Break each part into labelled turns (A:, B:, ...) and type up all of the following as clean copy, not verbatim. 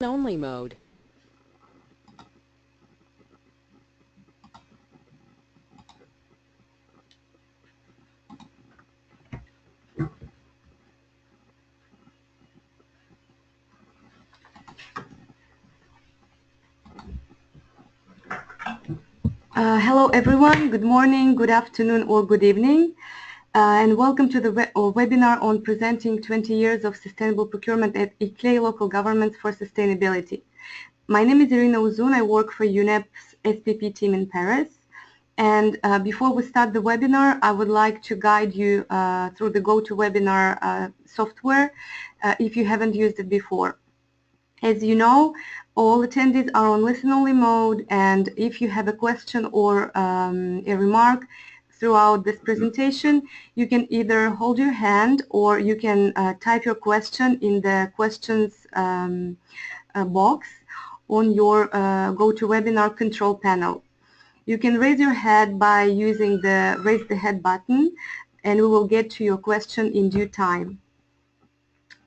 A: only mode.
B: Hello everyone, good morning, good afternoon or good evening, and welcome to the webinar on presenting 20 years of sustainable procurement at ICLEI Local Governments for Sustainability. My name is Irina Uzun, I work for UNEP's SPP team in Paris, and before we start the webinar, I would like to guide you through the GoToWebinar software if you haven't used it before. As you know, all attendees are on listen-only mode, and if you have a question or a remark throughout this presentation, you can either hold your hand or you can type your question in the questions box on your GoToWebinar control panel. You can raise your hand by using the Raise the Hand button, and we will get to your question in due time.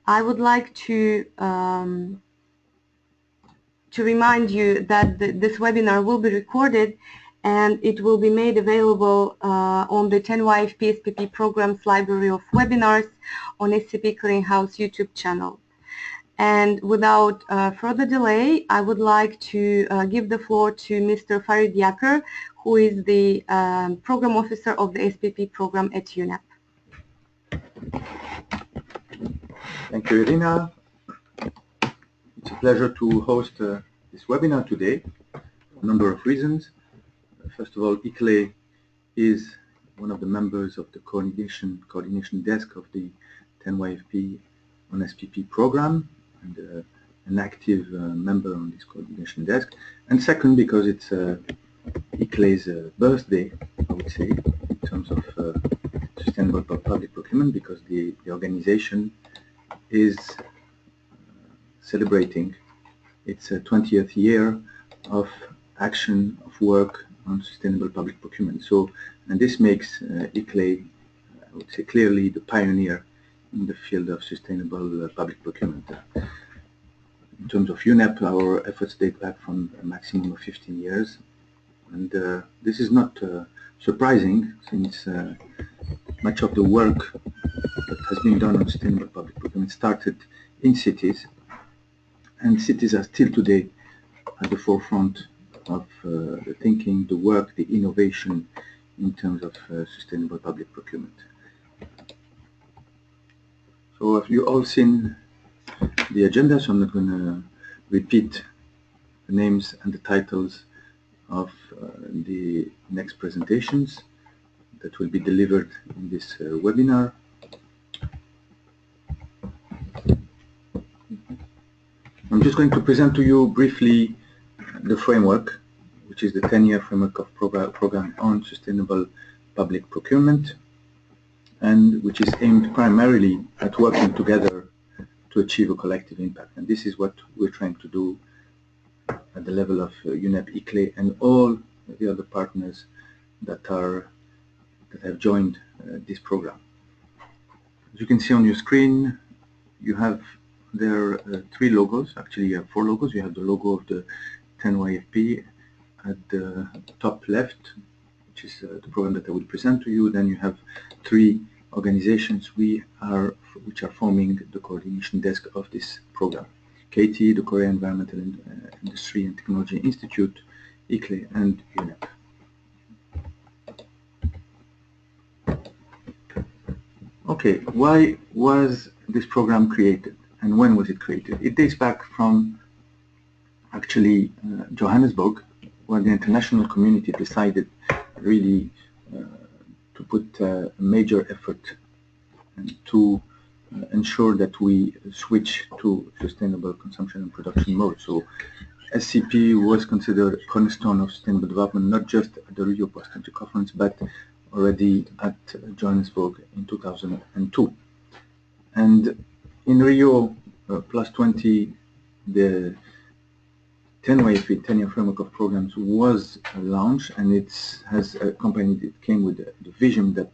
B: I would like to remind you that this webinar will be recorded and it will be made available on the 10YFP SPP Program's Library of Webinars on SCP Clearinghouse YouTube channel. And without further delay, I would like to give the floor to Mr. Farid Yakir, who is the Program Officer of the SPP program at UNEP.
C: Thank you, Irina. It's a pleasure to host this webinar today for a number of reasons. First of all, ICLEI is one of the members of the coordination desk of the 10YFP on SPP program and an active member on this coordination desk. And second, because it's ICLEI's birthday, I would say, in terms of sustainable public procurement, because the organization is celebrating its 20th year of action, of work on sustainable public procurement. So, and this makes ICLEI, I would say, clearly the pioneer in the field of sustainable public procurement. In terms of UNEP, our efforts date back from a maximum of 15 years. And this is not surprising, since much of the work that has been done on sustainable public procurement started in cities, and cities are still today at the forefront of the thinking, the work, the innovation in terms of sustainable public procurement. So have you all seen the agenda? So I'm not going to repeat the names and the titles of the next presentations that will be delivered in this webinar. I'm just going to present to you briefly the framework, which is the 10-year framework of program on sustainable public procurement, and which is aimed primarily at working together to achieve a collective impact. And this is what we're trying to do at the level of UNEP, ICLEI, and all the other partners that have joined this program. As you can see on your screen, you have there three logos. Actually, you have four logos. You have the logo of the 10YFP at the top left, which is the program that I will present to you. Then you have three organizations which are forming the coordination desk of this program: KT, the Korea Environmental Industry and Technology Institute, ICLEI, and UNEP. Okay, why was this program created, and when was it created? It dates back from actually Johannesburg, where the international community decided really to put a major effort to ensure that we switch to sustainable consumption and production mode. So SCP was considered a cornerstone of sustainable development, not just at the Rio Post-Country Conference, but already at Johannesburg in 2002. And in Rio +20, the 10YFP, 10-year framework of programs, was launched, and it came with the vision that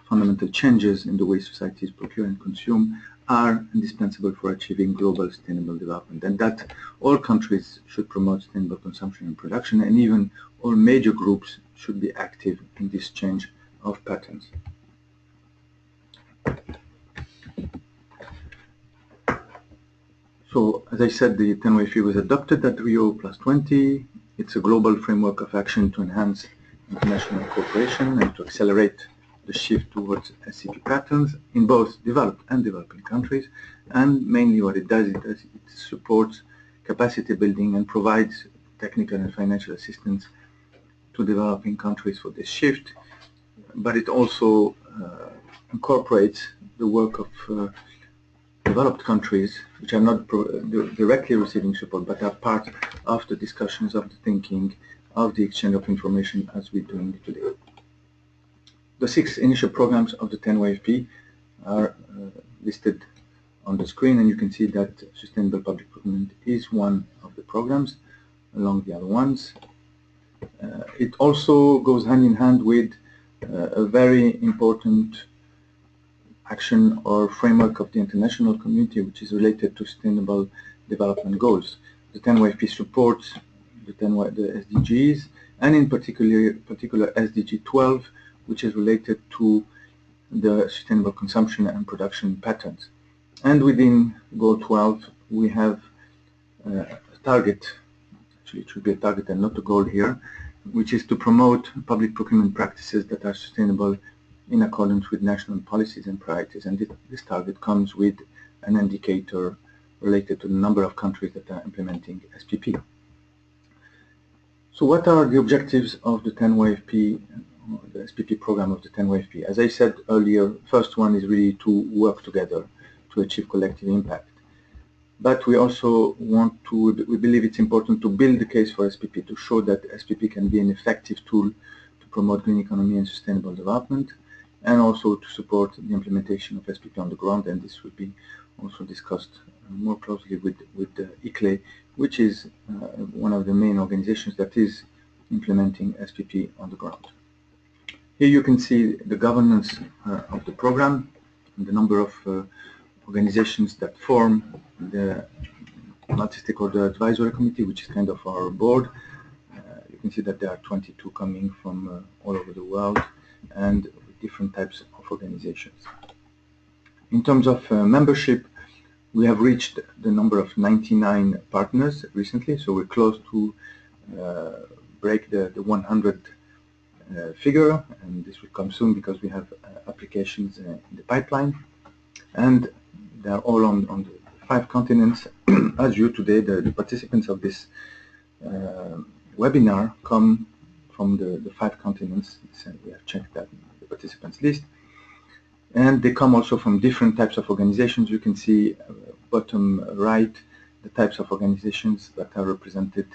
C: fundamental changes in the way societies procure and consume are indispensable for achieving global sustainable development, and that all countries should promote sustainable consumption and production, and even all major groups should be active in this change of patterns. So, as I said, the 10YFP was adopted at Rio +20. It's a global framework of action to enhance international cooperation and to accelerate the shift towards SCP patterns in both developed and developing countries. And mainly what it does, it supports capacity building and provides technical and financial assistance to developing countries for this shift. But it also incorporates the work of developed countries, which are not directly receiving support, but are part of the discussions, of the thinking, of the exchange of information as we're doing today. The 6 initial programs of the 10YFP are listed on the screen, and you can see that Sustainable Public Procurement is one of the programs along the other ones. It also goes hand in hand with a very important action or framework of the international community, which is related to sustainable development goals. The 10YFP supports the SDGs, and in particular SDG 12, which is related to the sustainable consumption and production patterns. And within Goal 12, we have a target, actually it should be a target and not a goal here, which is to promote public procurement practices that are sustainable in accordance with national policies and priorities. And this target comes with an indicator related to the number of countries that are implementing SPP. So what are the objectives of the 10YFP, the SPP program of the 10YFP? As I said earlier, first one is really to work together to achieve collective impact. But we also we believe it's important to build the case for SPP, to show that SPP can be an effective tool to promote green economy and sustainable development, and also to support the implementation of SPP on the ground. And this will be also discussed more closely with the ICLEI, which is one of the main organizations that is implementing SPP on the ground. Here you can see the governance of the program and the number of organizations that form the Multi-Stakeholder Advisory Committee, which is kind of our board. You can see that there are 22 coming from all over the world and different types of organizations. In terms of membership, we have reached the number of 99 partners recently, so we're close to break the 100 figure, and this will come soon because we have applications in the pipeline, and they are all on the 5 continents. As you today, the participants of this webinar come from the 5 continents. We have checked that in the participants list, and they come also from different types of organizations. You can see bottom right the types of organizations that are represented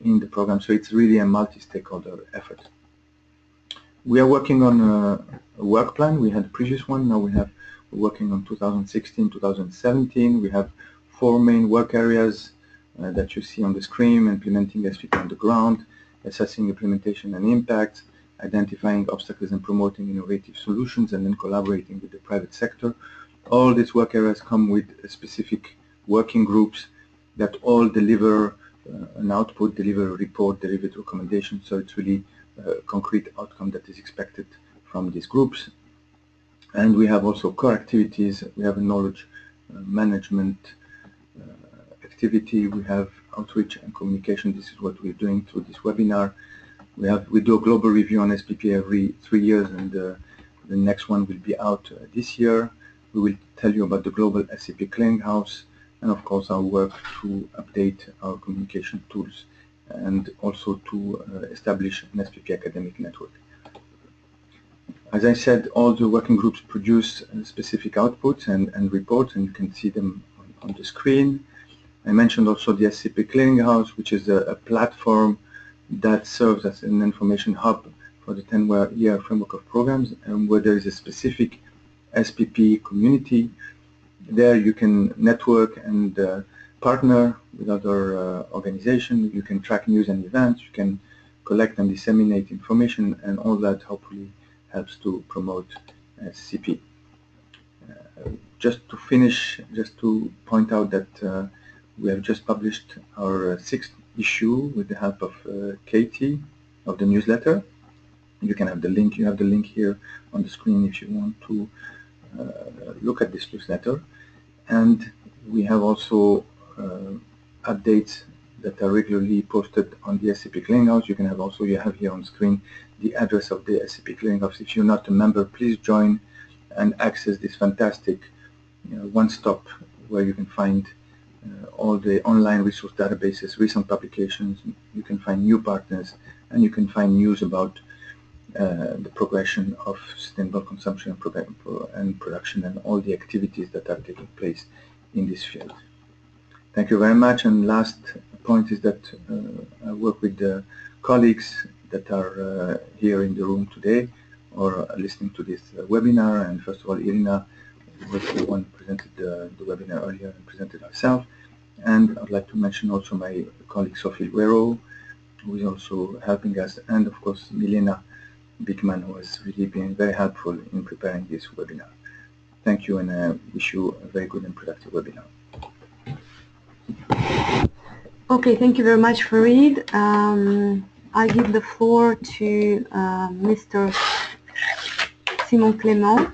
C: in the program, so it's really a multi-stakeholder effort. We are working on a work plan. We had a previous one, now we're working on 2016-2017. We have 4 main work areas that you see on the screen: implementing SPP on the ground, assessing implementation and impact, identifying obstacles and promoting innovative solutions, and then collaborating with the private sector. All these work areas come with specific working groups that all deliver an output, deliver a report, deliver recommendations, so it's really a concrete outcome that is expected from these groups. And we have also core activities. We have a knowledge management activity. We have outreach and communication. This is what we're doing through this webinar. We do a global review on SPP every 3 years, and the next one will be out this year. We will tell you about the global SCP clearinghouse, and of course our work to update our communication tools, and also to establish an SPP academic network. As I said, all the working groups produce specific outputs and reports, and you can see them on the screen. I mentioned also the SCP Clearinghouse, which is a platform that serves as an information hub for the 10-year framework of programs, and where there is a specific SPP community. There you can network and partner with other organizations. You can track news and events. You can collect and disseminate information, and all that hopefully helps to promote SCP. Just to finish, just to point out that we have just published our 6th issue with the help of Katie of the newsletter. You can have the link. You have the link here on the screen if you want to look at this newsletter. And we have also updates that are regularly posted on the SCP Clearinghouse. You have here on screen the address of the SCP Clearinghouse. If you're not a member, please join and access this fantastic one-stop where you can find all the online resource databases, recent publications. You can find new partners, and you can find news about the progression of sustainable consumption and production and all the activities that are taking place in this field. Thank you very much. And last point is that I work with the colleagues that are here in the room today or listening to this webinar. And first of all, Irina was the one who presented the webinar earlier and presented herself. And I'd like to mention also my colleague Sophie Guerrero, who is also helping us, and of course Milena Bickman, who has really been very helpful in preparing this webinar. Thank you, and I wish you a very good and productive webinar.
B: Okay, thank you very much, Farid. I give the floor to Mr. Simon Clément.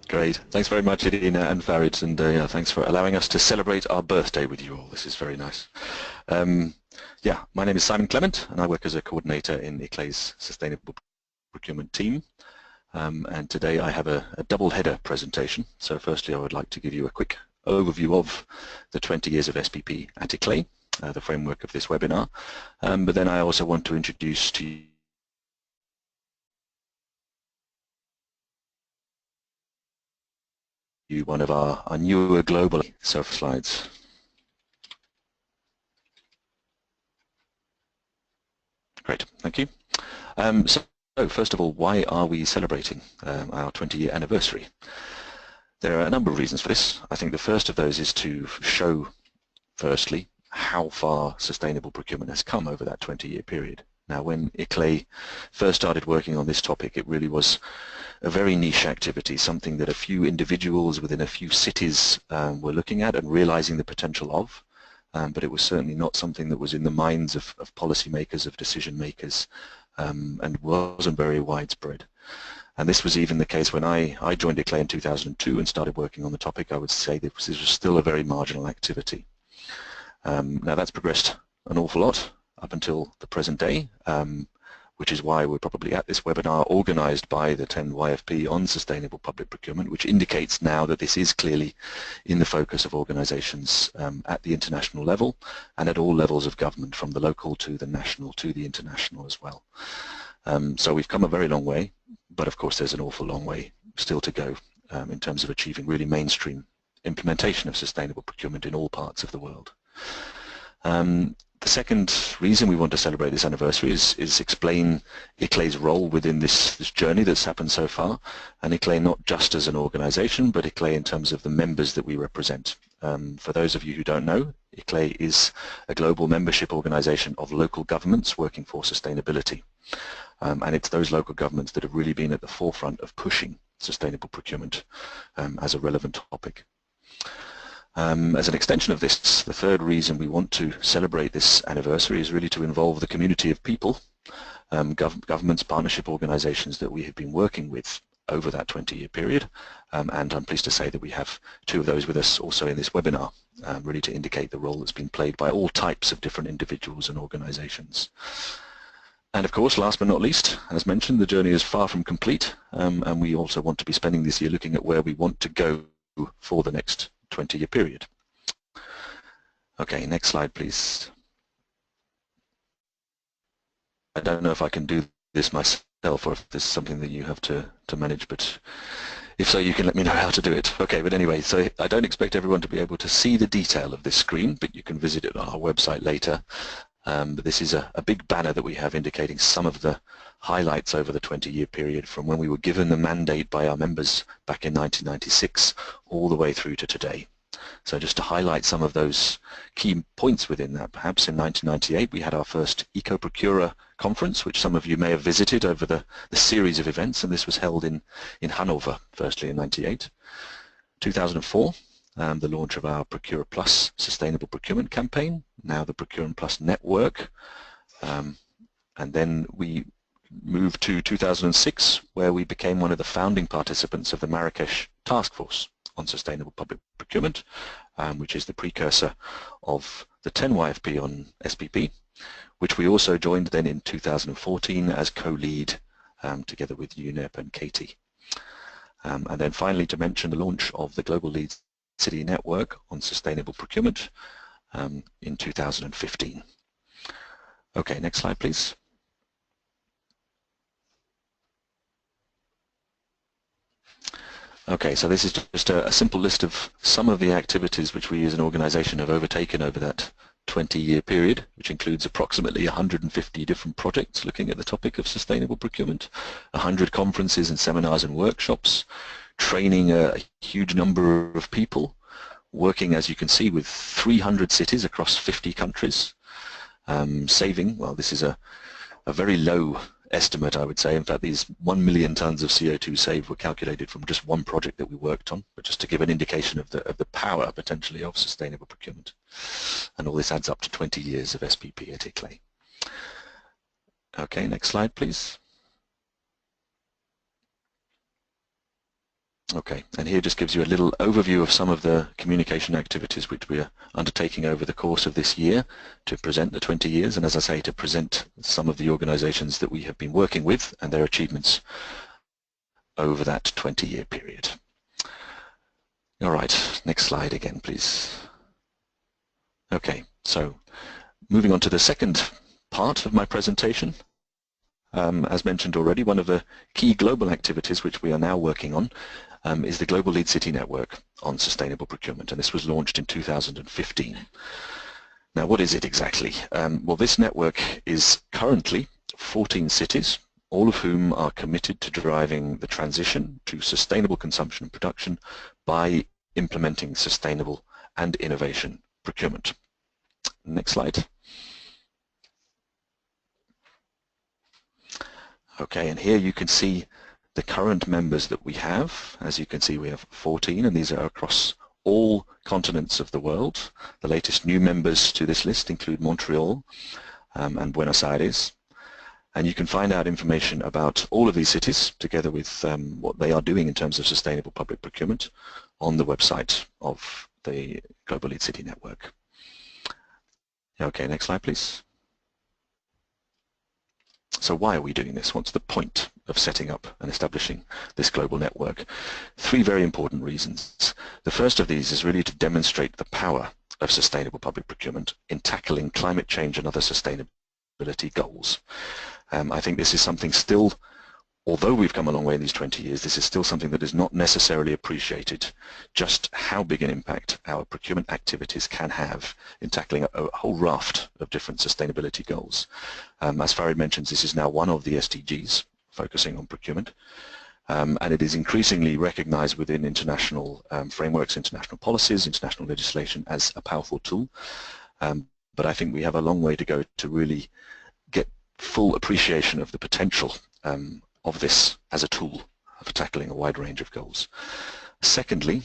A: Great. Thanks very much, Irina and Farid, and yeah, thanks for allowing us to celebrate our birthday with you all. This is very nice. Yeah, my name is Simon Clement, and I work as a coordinator in ICLEI's Sustainable Procurement team. And today I have a double-header presentation. So firstly, I would like to give you a quick overview of the 20 years of SPP at ICLEI, the framework of this webinar. But then I also want to introduce to you one of our newer global slides. Great, thank you. So first of all, why are we celebrating our 20-year anniversary? There are a number of reasons for this. I think the first of those is to show, firstly, how far sustainable procurement has come over that 20-year period. Now, when ICLEI first started working on this topic, it really was a very niche activity, something that a few individuals within a few cities were looking at and realizing the potential of. But it was certainly not something that was in the minds of policymakers, of decision makers, and wasn't very widespread. And this was even the case when I joined ICLEI in 2002 and started working on the topic. I would say that this was still a very marginal activity. Now that's progressed an awful lot up until the present day, which is why we're probably at this webinar organized by the 10 YFP on sustainable public procurement, which indicates now that this is clearly in the focus of organizations at the international level and at all levels of government, from the local to the national to the international as well. So we've come a very long way, but of course there's an awful long way still to go in terms of achieving really mainstream implementation of sustainable procurement in all parts of the world. The second reason we want to celebrate this anniversary is explain ICLEI's role within this journey that's happened so far, and ICLEI not just as an organization, but ICLEI in terms of the members that we represent. For those of you who don't know, ICLEI is a global membership organization of local governments working for sustainability. And it's those local governments that have really been at the forefront of pushing sustainable procurement as a relevant topic. As an extension of this, the third reason we want to celebrate this anniversary is really to involve the community of people, governments, partnership organizations that we have been working with over that 20-year period, and I'm pleased to say that we have two of those with us also in this webinar, really to indicate the role that's been played by all types of different individuals and organizations. And of course, last but not least, as mentioned, the journey is far from complete, and we also want to be spending this year looking at where we want to go for the next 20-year period. Okay, next slide, please. I don't know if I can do this myself or if this is something that you have to manage, but if so, you can let me know how to do it. Okay, but anyway, so I don't expect everyone to be able to see the detail of this screen, but you can visit it on our website later. But this is a big banner that we have indicating some of the highlights over the 20-year period from when we were given the mandate by our members back in 1996 all the way through to today. So just to highlight some of those key points within that, perhaps in 1998 we had our first Eco-Procurer conference, which some of you may have visited over the series of events, and this was held in Hanover, firstly in 98. 2004, the launch of our Procure Plus Sustainable Procurement campaign, now the Procure Plus Network, and then we moved to 2006, where we became one of the founding participants of the Marrakesh Task Force on Sustainable Public Procurement, which is the precursor of the 10 YFP on SPP, which we also joined then in 2014 as co-lead together with UNEP and Katie. And then finally to mention the launch of the Global Lead City Network on Sustainable Procurement in 2015. Okay, next slide please. Okay, so this is just a simple list of some of the activities which we as an organisation have overtaken over that 20-year period, which includes approximately 150 different projects looking at the topic of sustainable procurement, 100 conferences and seminars and workshops, training a huge number of people, working, as you can see, with 300 cities across 50 countries, saving, well, this is a very low estimate, I would say. In fact, these 1 million tons of CO2 saved were calculated from just one project that we worked on, but just to give an indication of the power, potentially, of sustainable procurement. And all this adds up to 20 years of SPP at ICLEI. Okay, next slide, please. Okay, and here just gives you a little overview of some of the communication activities which we are undertaking over the course of this year to present the 20 years, and as I say, to present some of the organisations that we have been working with and their achievements over that 20-year period. All right, next slide again, please. Okay, so moving on to the second part of my presentation. As mentioned already, one of the key global activities which we are now working on is the Global Lead City Network on Sustainable Procurement, and this was launched in 2015. Now, what is it exactly? Well, this network is currently 14 cities, all of whom are committed to driving the transition to sustainable consumption and production by implementing sustainable and innovation procurement. Next slide. Okay, and here you can see the current members that we have. As you can see, we have 14, and these are across all continents of the world. The latest new members to this list include Montreal and Buenos Aires. And you can find out information about all of these cities, together with what they are doing in terms of sustainable public procurement, on the website of the Global Lead City Network. Okay, next slide, please. So why are we doing this? What's the point of setting up and establishing this global network? Three very important reasons. The first of these is really to demonstrate the power of sustainable public procurement in tackling climate change and other sustainability goals. I think this is something still, although we've come a long way in these 20 years, this is still something that is not necessarily appreciated, just how big an impact our procurement activities can have in tackling a whole raft of different sustainability goals. As Farid mentions, this is now one of the SDGs, focusing on procurement, and it is increasingly recognized within international frameworks, international policies, international legislation as a powerful tool. But I think we have a long way to go to really get full appreciation of the potential of this as a tool for tackling a wide range of goals. Secondly,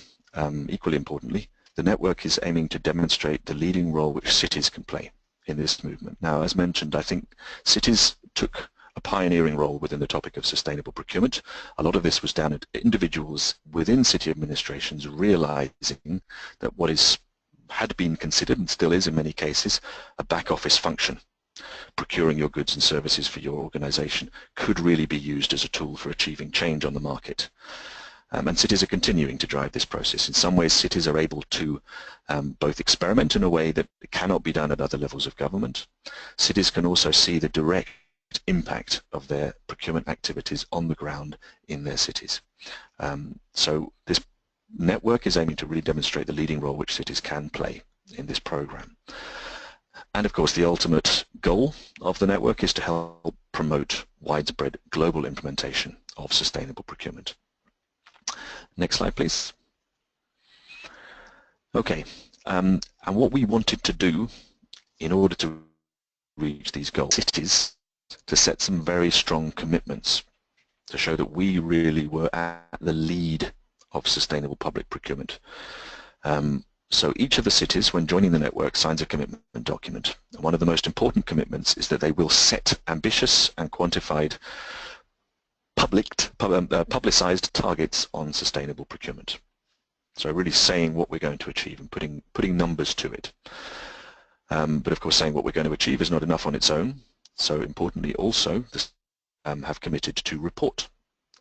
A: equally importantly, the network is aiming to demonstrate the leading role which cities can play in this movement. Now, as mentioned, I think cities took a pioneering role within the topic of sustainable procurement. A lot of this was down to individuals within city administrations realizing that what had been considered, and still is in many cases, a back office function, procuring your goods and services for your organization, could really be used as a tool for achieving change on the market. And cities are continuing to drive this process. In some ways, cities are able to both experiment in a way that cannot be done at other levels of government. Cities can also see the direct impact of their procurement activities on the ground in their cities. So this network is aiming to really demonstrate the leading role which cities can play in this program. And of course, the ultimate goal of the network is to help promote widespread global implementation of sustainable procurement. Next slide, please. Okay, and what we wanted to do in order to reach these goals is to set some very strong commitments to show that we really were at the lead of sustainable public procurement. So each of the cities, when joining the network, signs a commitment document. And one of the most important commitments is that they will set ambitious and quantified publicized targets on sustainable procurement. So really saying what we're going to achieve and putting numbers to it. But of course saying what we're going to achieve is not enough on its own. So importantly also, have committed to report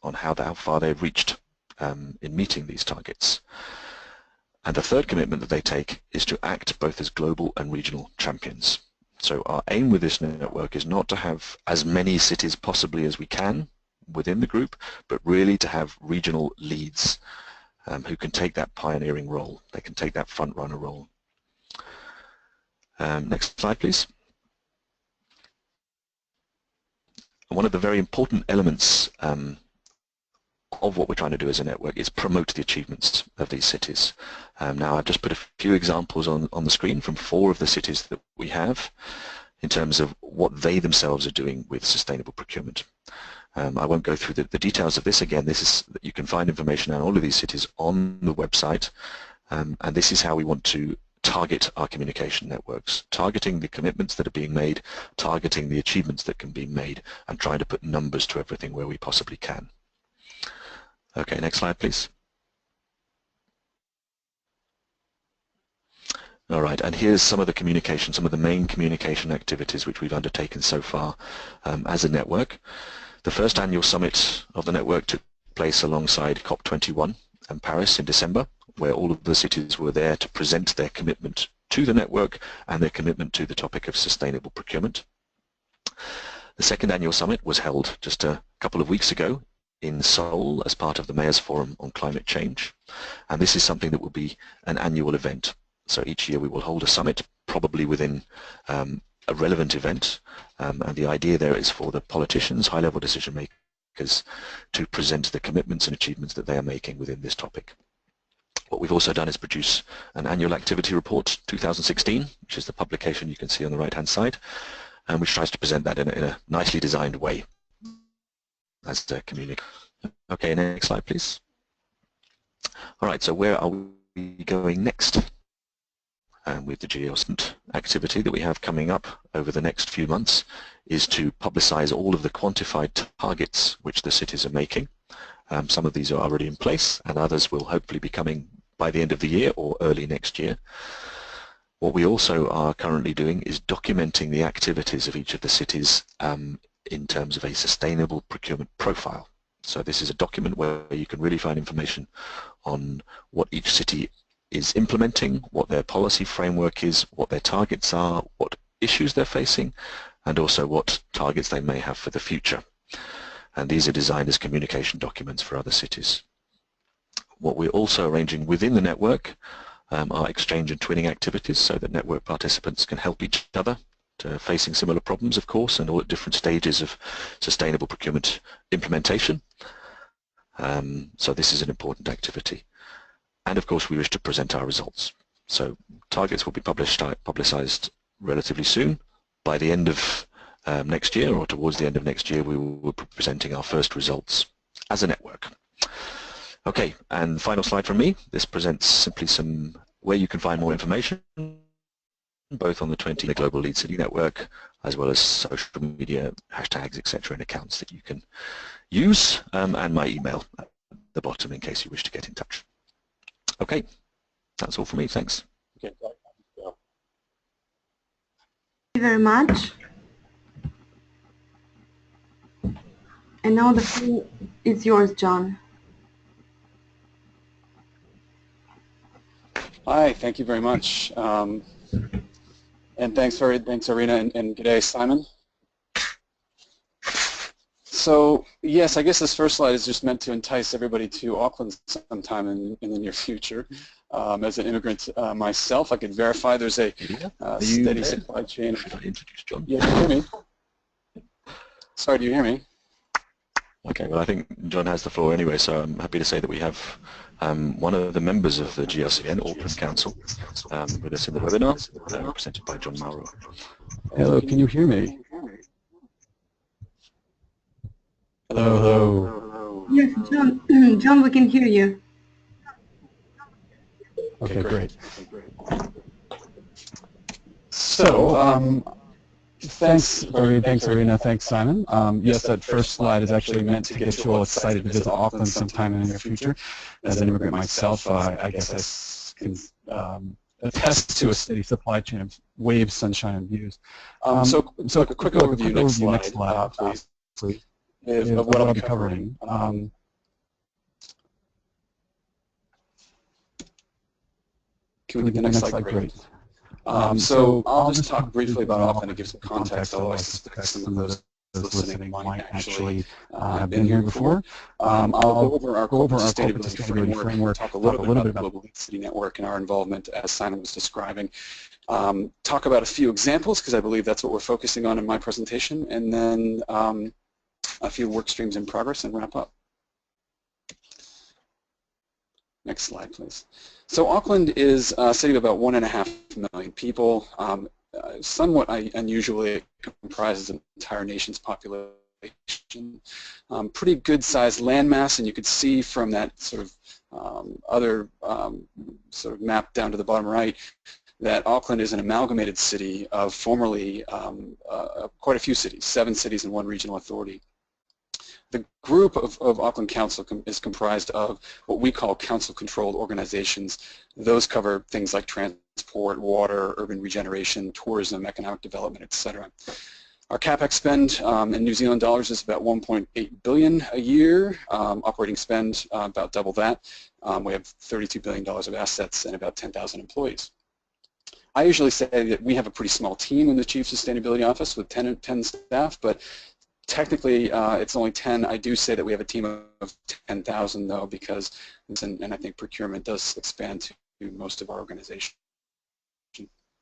A: on how far they've reached in meeting these targets. And the third commitment that they take is to act both as global and regional champions. So our aim with this network is not to have as many cities possibly as we can within the group, but really to have regional leads who can take that pioneering role. They can take that front runner role. Next slide, please. One of the very important elements of what we're trying to do as a network is promote the achievements of these cities. Now I've just put a few examples on the screen from 4 of the cities that we have in terms of what they themselves are doing with sustainable procurement. I won't go through the details of this. Again, you can find information on all of these cities on the website, and this is how we want to target our communication networks, targeting the commitments that are being made, targeting the achievements that can be made, and trying to put numbers to everything where we possibly can. Okay, next slide, please. All right, and here's some of the main communication activities which we've undertaken so far as a network. The first annual summit of the network took place alongside COP21 in Paris in December, where all of the cities were there to present their commitment to the network and their commitment to the topic of sustainable procurement. The second annual summit was held just a couple of weeks ago in Seoul as part of the Mayors Forum on Climate Change, and this is something that will be an annual event. So each year we will hold a summit, probably within a relevant event, and the idea there is for the politicians, high-level decision makers, to present the commitments and achievements that they are making within this topic. What we've also done is produce an annual activity report 2016, which is the publication you can see on the right-hand side, and which tries to present that in a nicely designed way as the community. Okay, next slide, please. All right, so where are we going next? With the geoscent activity that we have coming up over the next few months is to publicize all of the quantified targets which the cities are making. Some of these are already in place and others will hopefully be coming by the end of the year or early next year. What we also are currently doing is documenting the activities of each of the cities in terms of a sustainable procurement profile. So this is a document where you can really find information on what each city is implementing, what their policy framework is, what their targets are, what issues they're facing, and also what targets they may have for the future. And these are designed as communication documents for other cities. What we're also arranging within the network are exchange and twinning activities so that network participants can help each other to facing similar problems, of course, and all at different stages of sustainable procurement implementation. So this is an important activity. And of course we wish to present our results. So targets will be publicized relatively soon. By the end of next year or towards the end of next year we will be presenting our first results as a network. Okay, and final slide from me. This presents simply some where you can find more information both on the 20 Global Lead City Network as well as social media hashtags, etc., and accounts that you can use, and my email at the bottom in case you wish to get in touch. Okay, that's all for me. Thanks.
B: Thank you very much. And now the floor is yours, John.
D: Hi, thank you very much. And thanks, Arina, and g'day, Simon. So, yes, I guess this first slide is just meant to entice everybody to Auckland sometime in the near future. As an immigrant myself, I can verify there's a steady supply chain.
A: John?
D: Yeah, do you hear me? Sorry, do you hear me?
A: Okay, well I think John has the floor anyway, so I'm happy to say that we have one of the members of the GLCN, Auckland Council, with us in the webinar, represented by John Mauro.
D: Hello, can you hear me? Hello, hello.
B: Yes, John. John, we can hear you.
D: Okay, great. So, thanks, Arena. Thanks, Simon. Yes, that first slide is actually meant to get you all excited to visit Auckland sometime in the near future. As an immigrant myself, I guess I can attest to a steady supply chain of waves, sunshine, and views. So a quick overview, next slide, please, of what I'll be covering. Can we get the next slide? Great. So I'll just talk briefly about Auckland to give some context, although I suspect some of those listening might actually have been here before. I'll go over our corporate sustainability framework, talk a little bit about the Global Lead City Network and our involvement, as Simon was describing, talk about a few examples, because I believe that's what we're focusing on in my presentation, and then a few work streams in progress, and wrap up. Next slide, please. So Auckland is a city of about 1.5 million people. Somewhat unusually, it comprises an entire nation's population. Pretty good-sized landmass, and you could see from that sort of other sort of map down to the bottom right that Auckland is an amalgamated city of formerly quite a few cities, 7 cities and 1 regional authority. The group of Auckland Council is comprised of what we call council-controlled organizations. Those cover things like transport, water, urban regeneration, tourism, economic development, etc. Our CapEx spend in New Zealand dollars is about 1.8 billion a year. Operating spend about double that. We have $32 billion of assets and about 10,000 employees. I usually say that we have a pretty small team in the Chief Sustainability Office with 10 staff, but technically, it's only 10. I do say that we have a team of 10,000, though, because, and I think procurement does expand to most of our organization.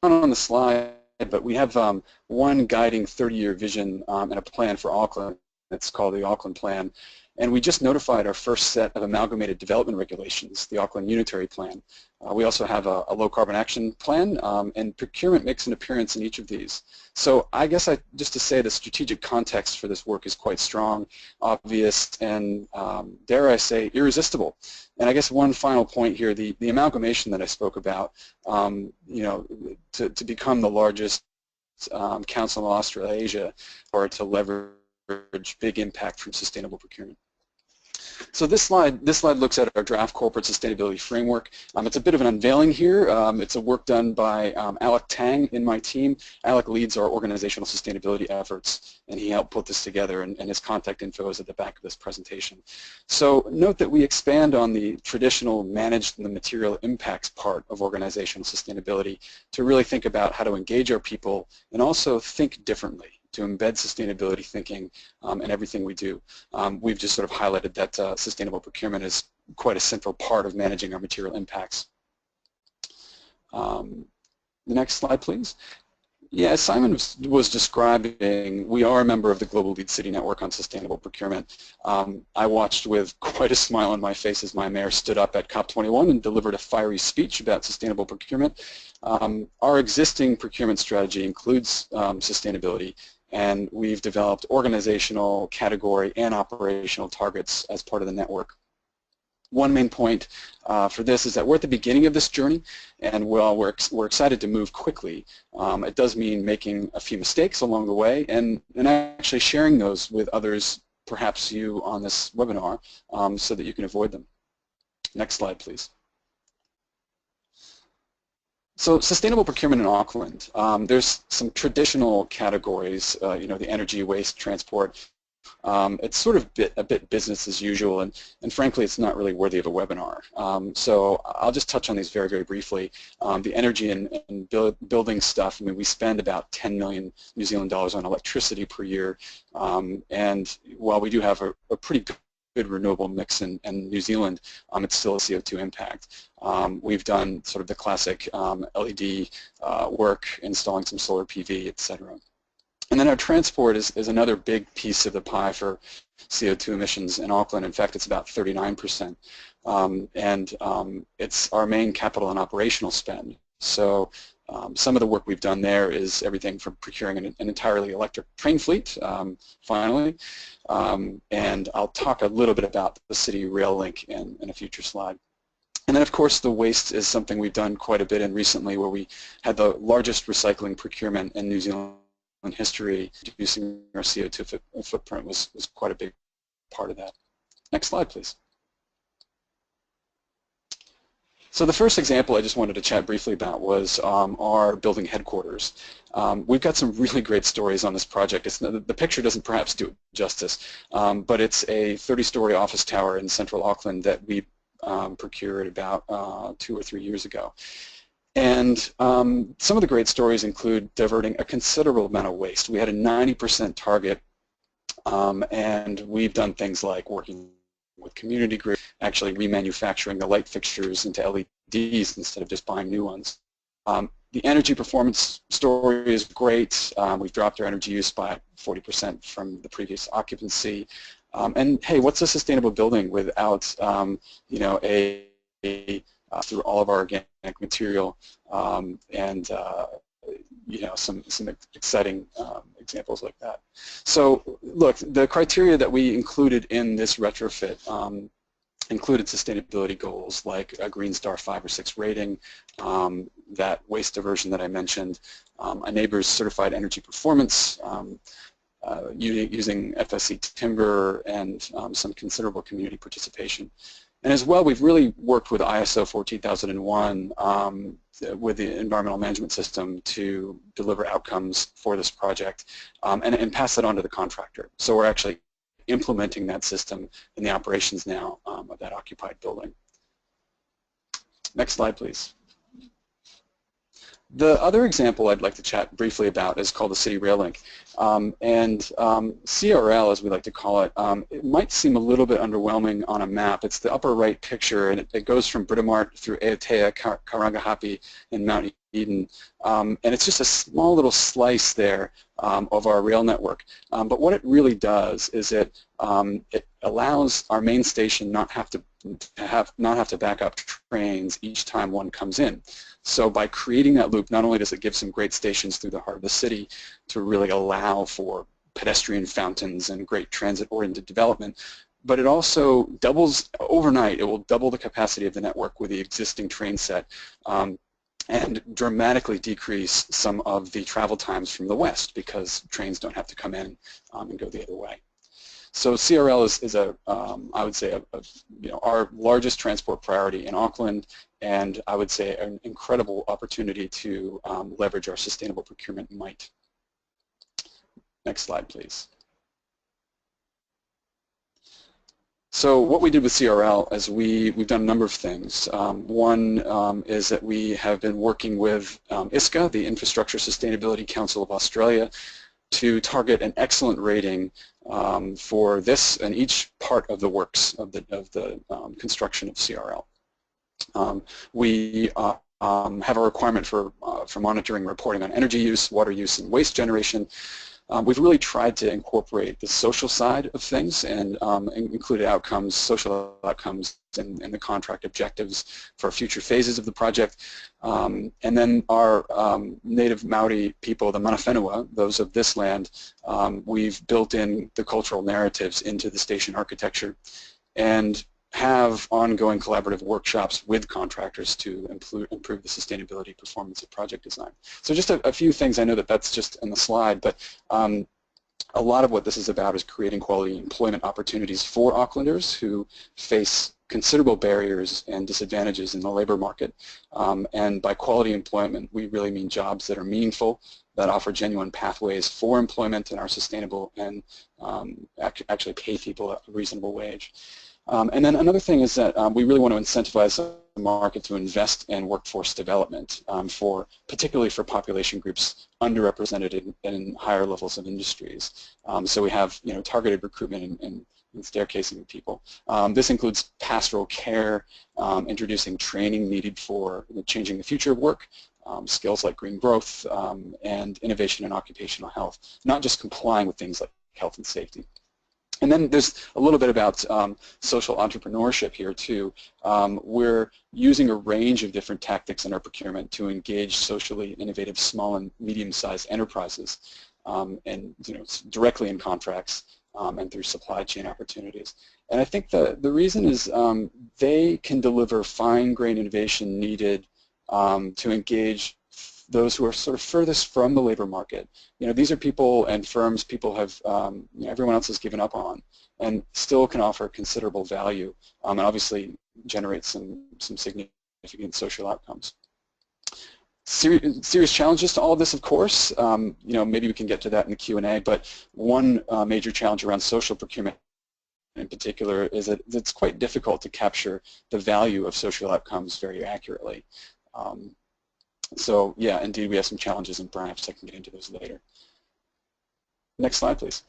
D: Not on the slide, but we have one guiding 30-year vision and a plan for Auckland. It's called the Auckland Plan. And we just notified our first set of amalgamated development regulations, the Auckland Unitary Plan. We also have a low-carbon action plan, and procurement makes an appearance in each of these. So I guess just to say the strategic context for this work is quite strong, obvious, and dare I say, irresistible. And I guess one final point here, the amalgamation that I spoke about, you know, to become the largest council in Australasia, or to leverage big impact from sustainable procurement. So this slide looks at our draft corporate sustainability framework. It's a bit of an unveiling here. It's a work done by Alec Tang in my team. Alec leads our organizational sustainability efforts, and he helped put this together, and his contact info is at the back of this presentation. So note that we expand on the traditional managed and the material impacts part of organizational sustainability to really think about how to engage our people and also think differently, to embed sustainability thinking in everything we do. We've just sort of highlighted that sustainable procurement is quite a central part of managing our material impacts. The next slide, please. Yeah, as Simon was describing, we are a member of the Global Lead City Network on Sustainable Procurement. I watched with quite a smile on my face as my mayor stood up at COP21 and delivered a fiery speech about sustainable procurement. Our existing procurement strategy includes sustainability, and we've developed organizational, category, and operational targets as part of the network. One main point for this is that we're at the beginning of this journey, and while we're excited to move quickly, it does mean making a few mistakes along the way and actually sharing those with others, perhaps you on this webinar, so that you can avoid them. Next slide, please. So sustainable procurement in Auckland, there's some traditional categories, you know, the energy, waste, transport. It's sort of a bit business as usual, and frankly, it's not really worthy of a webinar. So I'll just touch on these very, very briefly. The energy and building stuff, I mean, we spend about 10 million New Zealand dollars on electricity per year, and while we do have a pretty good renewable mix in New Zealand, it's still a CO2 impact. We've done sort of the classic LED work, installing some solar PV, etc. And then our transport is another big piece of the pie for CO2 emissions in Auckland. In fact, it's about 39%. it's our main capital and operational spend. So some of the work we've done there is everything from procuring an entirely electric train fleet, finally, and I'll talk a little bit about the city rail link in a future slide. And then, of course, the waste is something we've done quite a bit in recently, where we had the largest recycling procurement in New Zealand history. Reducing our CO2 footprint was quite a big part of that. Next slide, please. So the first example I just wanted to chat briefly about was our building headquarters. We've got some really great stories on this project. The picture doesn't perhaps do it justice, but it's a 30-story office tower in central Auckland that we procured about 2 or 3 years ago. And some of the great stories include diverting a considerable amount of waste. We had a 90% target, and we've done things like working with community groups, actually remanufacturing the light fixtures into LEDs instead of just buying new ones. The energy performance story is great. We've dropped our energy use by 40% from the previous occupancy. And hey, what's a sustainable building without you know, through all of our organic material and you know, some exciting examples like that. So look, the criteria that we included in this retrofit included sustainability goals like a Green Star 5 or 6 rating, that waste diversion that I mentioned, a neighbor's certified energy performance, using FSC timber, and some considerable community participation. And as well, we've really worked with ISO 14001 with the environmental management system to deliver outcomes for this project and pass that on to the contractor. So we're actually implementing that system in the operations now of that occupied building. Next slide, please. The other example I'd like to chat briefly about is called the City Rail Link. CRL, as we like to call it, it might seem a little bit underwhelming on a map. It's the upper right picture, and it goes from Britomart through Aotea, Karangahape, and Mount Eden. And it's just a small little slice there of our rail network. But what it really does is it allows our main station not have to back up trains each time one comes in. So by creating that loop, not only does it give some great stations through the heart of the city to really allow for pedestrian fountains and great transit-oriented development, but it also doubles, overnight, it will double the capacity of the network with the existing train set and dramatically decrease some of the travel times from the west because trains don't have to come in and go the other way. So CRL is I would say, you know, our largest transport priority in Auckland, and I would say an incredible opportunity to leverage our sustainable procurement might. Next slide, please. So what we did with CRL is we've done a number of things. One is that we have been working with ISCA, the Infrastructure Sustainability Council of Australia, to target an excellent rating for this and each part of the works of the construction of CRL. We have a requirement for monitoring and reporting on energy use, water use, and waste generation. We've really tried to incorporate the social side of things and included outcomes, social outcomes, and the contract objectives for future phases of the project. And then our native Maori people, the Mana Whenua, those of this land, we've built in the cultural narratives into the station architecture and have ongoing collaborative workshops with contractors to improve the sustainability performance of project design. So just a few things. I know that that's just in the slide, but a lot of what this is about is creating quality employment opportunities for Aucklanders who face considerable barriers and disadvantages in the labor market. And by quality employment, we really mean jobs that are meaningful, that offer genuine pathways for employment and are sustainable and actually pay people a reasonable wage. And then another thing is that we really want to incentivize the market to invest in workforce development, particularly for population groups underrepresented in higher levels of industries. So we have, you know, targeted recruitment and staircasing of people. This includes pastoral care, introducing training needed for changing the future of work, skills like green growth, and innovation in occupational health, not just complying with things like health and safety. And then there's a little bit about social entrepreneurship here too. We're using a range of different tactics in our procurement to engage socially innovative small and medium-sized enterprises, and directly in contracts and through supply chain opportunities. And I think the reason is they can deliver fine-grained innovation needed to engage those who are sort of furthest from the labor market. These are people and firms people have, everyone else has given up on, and still can offer considerable value and obviously generate some significant social outcomes. Serious challenges to all of this, of course. Maybe we can get to that in the Q&A, but one major challenge around social procurement in particular is that it's quite difficult to capture the value of social outcomes very accurately. So yeah, indeed we have some challenges, and perhaps I can get into those later. Next slide, please.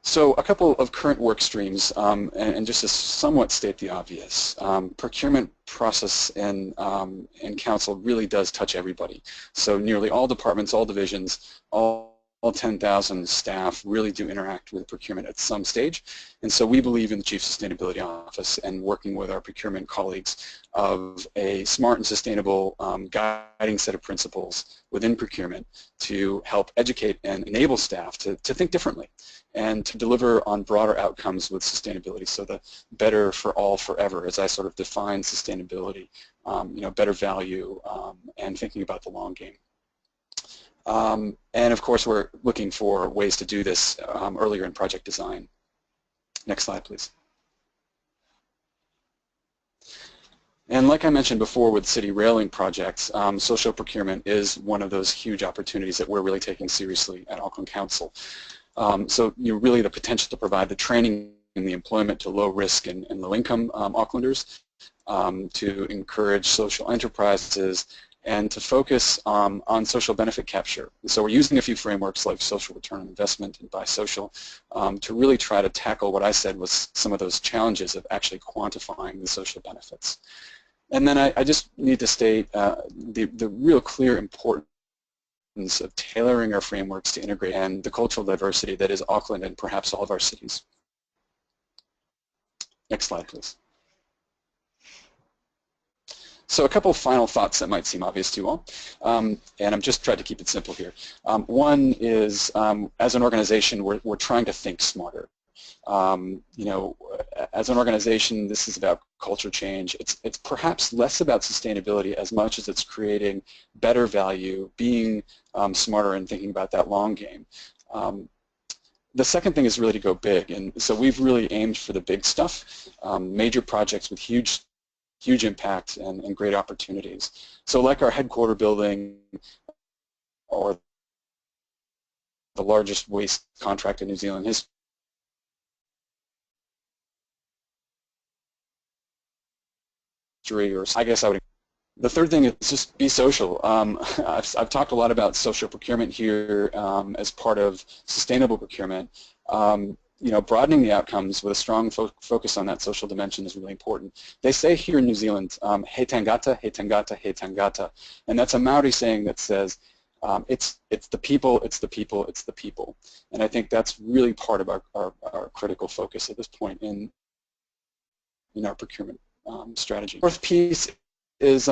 D: So a couple of current work streams, and just to somewhat state the obvious, procurement process in council really does touch everybody. So nearly all departments, all divisions, all 10,000 staff really do interact with procurement at some stage. And so we believe in the Chief Sustainability Office and working with our procurement colleagues of a smart and sustainable guiding set of principles within procurement to help educate and enable staff to think differently and to deliver on broader outcomes with sustainability. So the better for all forever, as I sort of define sustainability, better value and thinking about the long game. And of course we're looking for ways to do this earlier in project design. Next slide, please. And like I mentioned before with city railing projects, social procurement is one of those huge opportunities that we're really taking seriously at Auckland Council. So really the potential to provide the training and the employment to low risk and low income Aucklanders, to encourage social enterprises, and to focus on social benefit capture. So we're using a few frameworks like social return on investment and bisocial to really try to tackle what I said was some of those challenges of actually quantifying the social benefits. And then I just need to state the real clear importance of tailoring our frameworks to integrate and the cultural diversity that is Auckland and perhaps all of our cities. Next slide, please. So a couple of final thoughts that might seem obvious to you all, and I'm just trying to keep it simple here. One is, as an organization, we're trying to think smarter. As an organization, this is about culture change. It's perhaps less about sustainability as much as it's creating better value, being smarter and thinking about that long game. The second thing is really to go big, and so we've really aimed for the big stuff, major projects with huge impact and great opportunities. So like our headquarter building or the largest waste contract in New Zealand history, or I guess I would. The third thing is just be social. I've talked a lot about social procurement here as part of sustainable procurement. Broadening the outcomes with a strong focus on that social dimension is really important. They say here in New Zealand, he tangata, he tangata, he tangata, and that's a Maori saying that says, it's the people, it's the people, it's the people. And I think that's really part of our critical focus at this point in our procurement strategy. Fourth piece is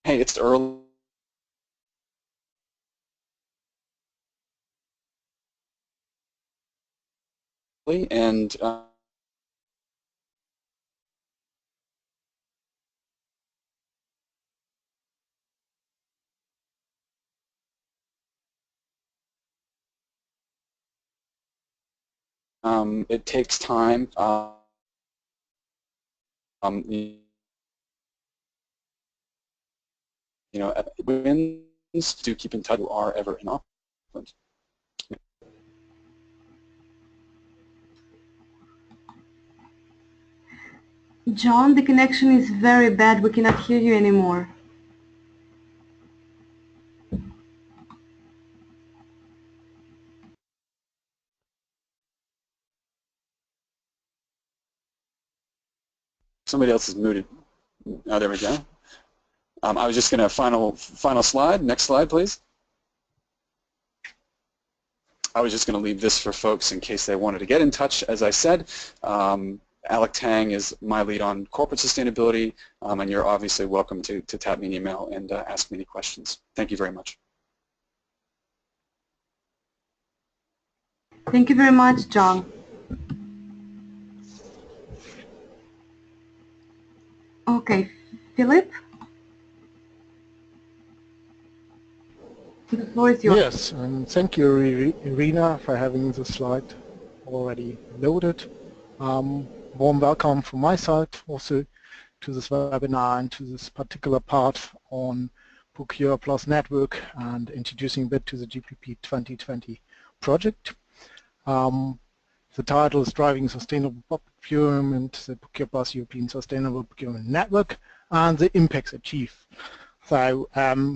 D: hey, it's early. And it takes time. Wins do keep in touch who are ever in Auckland.
B: John, the connection is very bad. We cannot hear you anymore.
D: Somebody else is muted. Oh, there we go. I was just going to final slide. Next slide, please. I was just going to leave this for folks in case they wanted to get in touch. As I said, Alec Tang is my lead on corporate sustainability, and you're obviously welcome to tap me an email and ask me any questions. Thank you very much.
B: Thank you very much, John. Okay, Philip? The floor is yours.
E: Yes, and thank you, Irina, for having the slide already loaded. Warm welcome from my side also to this webinar and to this particular part on Procure Plus Network and introducing a bit to the GPP 2020 project. The title is Driving Sustainable Public Procurement, the Procure Plus European Sustainable Procurement Network, and the impacts achieved. So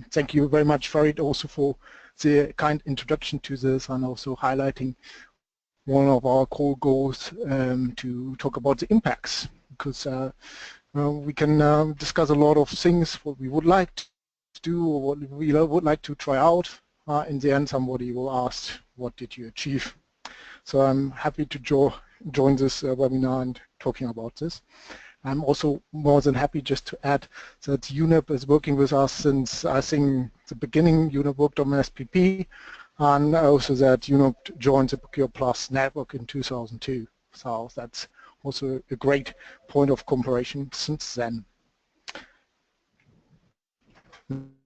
E: thank you very much, Farid, also for the kind introduction to this and also highlighting one of our core goals to talk about the impacts, because we can discuss a lot of things, what we would like to do or what we would like to try out. In the end, somebody will ask, what did you achieve? So I'm happy to join this webinar and talking about this. I'm also more than happy just to add that UNEP is working with us since, I think, the beginning. UNEP worked on SPP, and also that UNEP joined the Procure Plus network in 2002. So that's also a great point of comparison since then.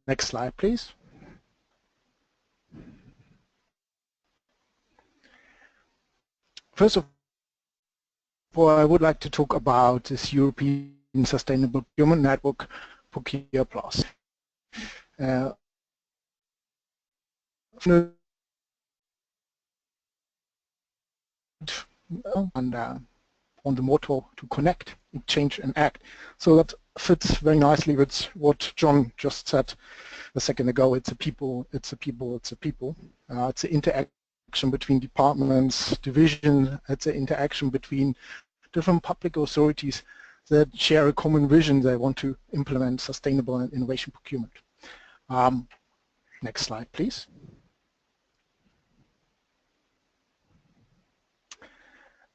E: Next slide, please. First of all, I would like to talk about this European Sustainable Procurement Network, Procure Plus. And on the motto to connect, change and act. So that fits very nicely with what John just said a second ago. It's a people, it's a people, it's a people. It's an interaction between departments, division, it's an interaction between different public authorities that share a common vision. They want to implement sustainable and innovation procurement. Next slide, please.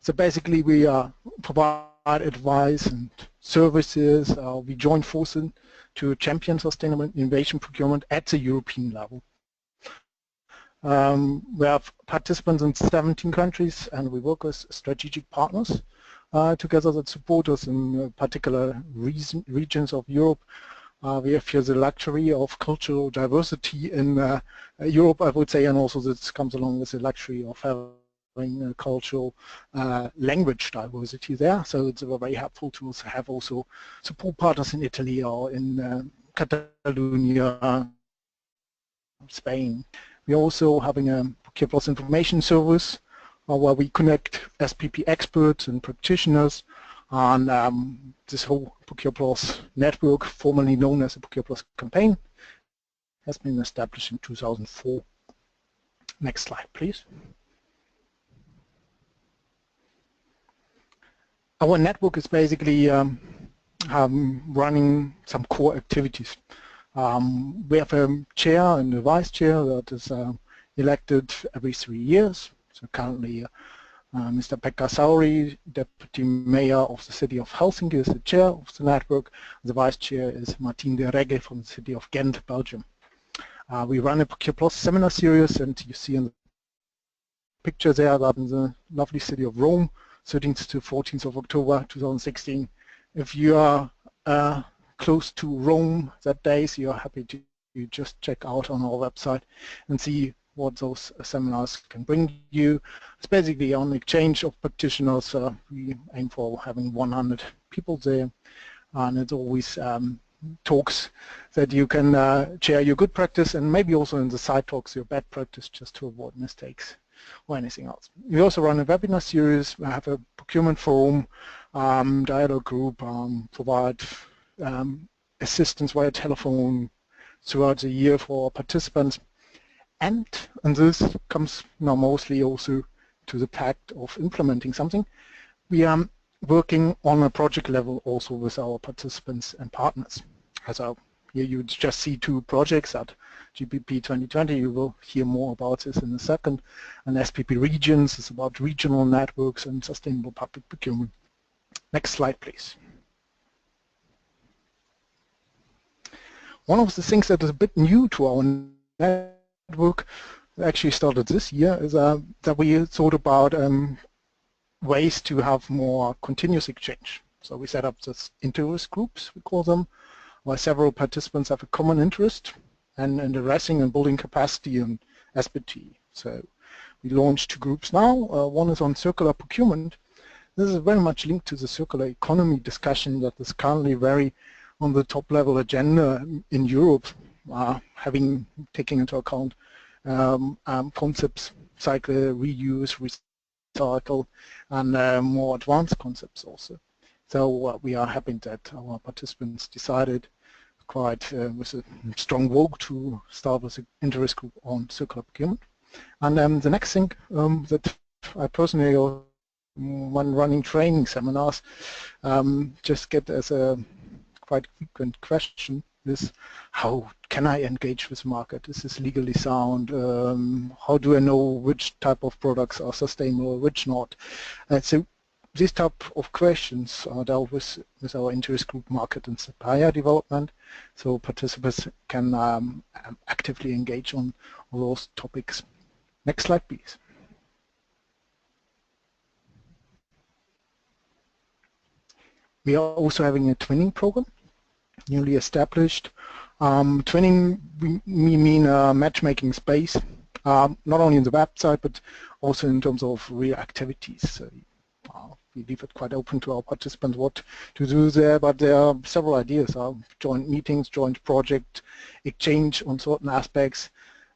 E: So basically we provide advice and services. We join forces to champion sustainable innovation procurement at the European level. We have participants in 17 countries, and we work with strategic partners together that support us in particular regions of Europe. We have here the luxury of cultural diversity in Europe, I would say, and also this comes along with the luxury of having cultural language diversity there. So it's very helpful to have also support partners in Italy or in Catalonia, Spain. We're also having a Procure Plus information service where we connect SPP experts and practitioners on this whole Procure Plus network, formerly known as the Procure Plus campaign, has been established in 2004. Next slide, please. Our network is basically running some core activities. We have a chair and a vice chair that is elected every 3 years. So currently Mr. Pekka Sauri, Deputy Mayor of the City of Helsinki, is the chair of the network. The vice chair is Martine de Regge from the city of Ghent, Belgium. We run a Procure Plus seminar series, and you see in the picture there that in the lovely city of Rome, 13th to 14th of October 2016. If you are close to Rome that day, so you're happy to just check out on our website and see what those seminars can bring you. It's basically on exchange of practitioners. We aim for having 100 people there, and it's always talks that you can share your good practice, and maybe also in the side talks your bad practice, just to avoid mistakes or anything else. We also run a webinar series. We have a procurement forum, dialogue group, provide assistance via telephone throughout the year for our participants. And this comes now mostly also to the fact of implementing something. We are working on a project level also with our participants and partners. So Here you just see two projects at GPP 2020. You will hear more about this in a second. And SPP regions is about regional networks and sustainable public procurement. Next slide, please. One of the things that is a bit new to our network, actually started this year, is that we thought about ways to have more continuous exchange. So we set up this interest groups, we call them, where several participants have a common interest and addressing and building capacity in SPT. So we launched 2 groups now. One is on circular procurement. This is very much linked to the circular economy discussion that is currently very on the top level agenda in Europe, taking into account concepts, cycle, reuse, recycle, and more advanced concepts also. So we are happy that our participants decided quite with a strong vote to start with an interest group on circular procurement. And the next thing that I personally, when running training seminars, just get as a quite frequent question is, how can I engage with the market? Is this legally sound? How do I know which type of products are sustainable, which not? So these type of questions are dealt with our interest group market and supplier development, so participants can actively engage on all those topics. Next slide, please. We are also having a twinning program, newly established. Twinning, we mean a matchmaking space, not only in the website, but also in terms of real activities. So, we leave it quite open to our participants what to do there, but there are several ideas: joint meetings, joint project exchange on certain aspects,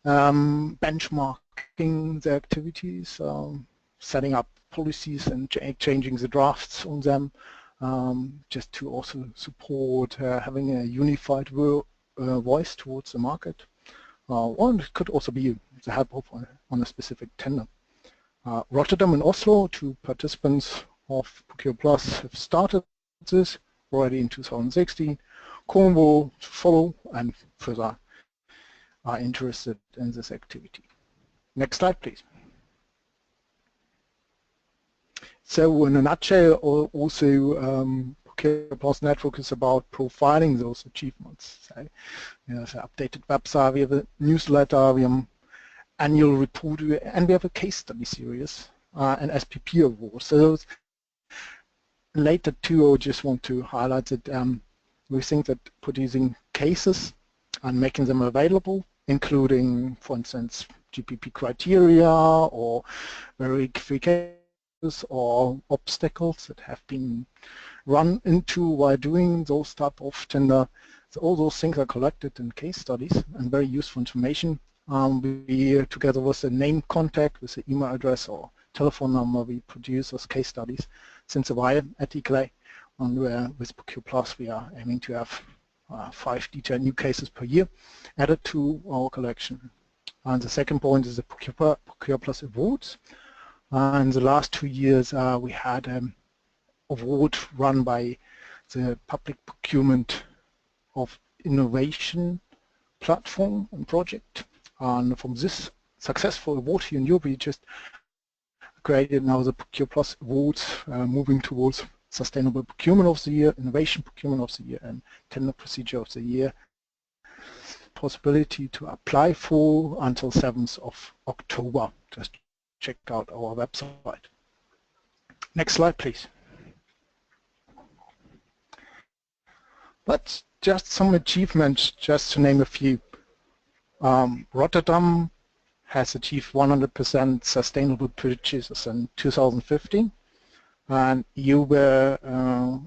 E: benchmarking the activities, setting up policies and changing the drafts on them, just to also support having a unified voice towards the market. Or it could also be the help of on a specific tender. Rotterdam and Oslo, 2 participants of Procure Plus, have started this already in 2016. Cornwall to follow and further are interested in this activity. Next slide, please. So in a nutshell, also Procure Plus Network is about profiling those achievements. So we have an updated website, we have a newsletter, we have annual report, and we have a case study series, an SPP award. So later too, I just want to highlight that we think that producing cases and making them available, including, for instance, GPP criteria or verifications or obstacles that have been run into while doing those type of tender, so all those things are collected in case studies and very useful information. We, together with a name contact, with an email address or telephone number, we produce those case studies since a while at ICLEI. And with Procure Plus, we are aiming to have 5 detailed new cases per year added to our collection. And the second point is the Procure Plus Awards. In the last 2 years, we had an award run by the Public Procurement of Innovation platform and project. And from this successful award here in Europe, we just created now the Procure Plus Awards, moving towards Sustainable Procurement of the Year, Innovation Procurement of the Year, and Tender Procedure of the Year. Possibility to apply for until 7th of October. Just check out our website. Next slide, please. But just some achievements, just to name a few. Rotterdam has achieved 100% sustainable purchases in 2015, and you were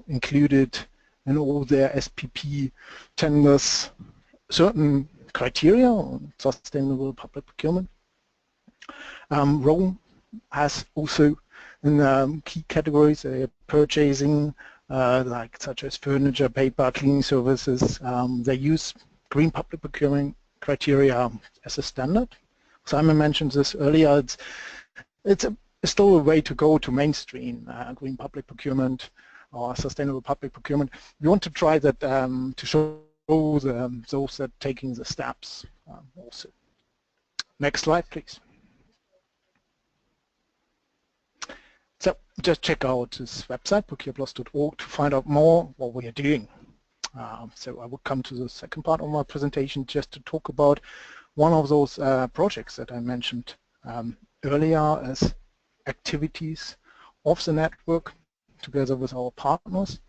E: included in all their SPP tenders certain criteria on sustainable public procurement. Rome has also in key categories purchasing, like such as furniture, paper, cleaning services. They use green public procurement criteria as a standard. Simon mentioned this earlier. It's still a way to go to mainstream green public procurement or sustainable public procurement. We want to try that to show those that are taking the steps also. Next slide, please. So just check out this website, procureplus.org, to find out more what we are doing. So I will come to the second part of my presentation just to talk about one of those projects that I mentioned earlier as activities of the network together with our partners.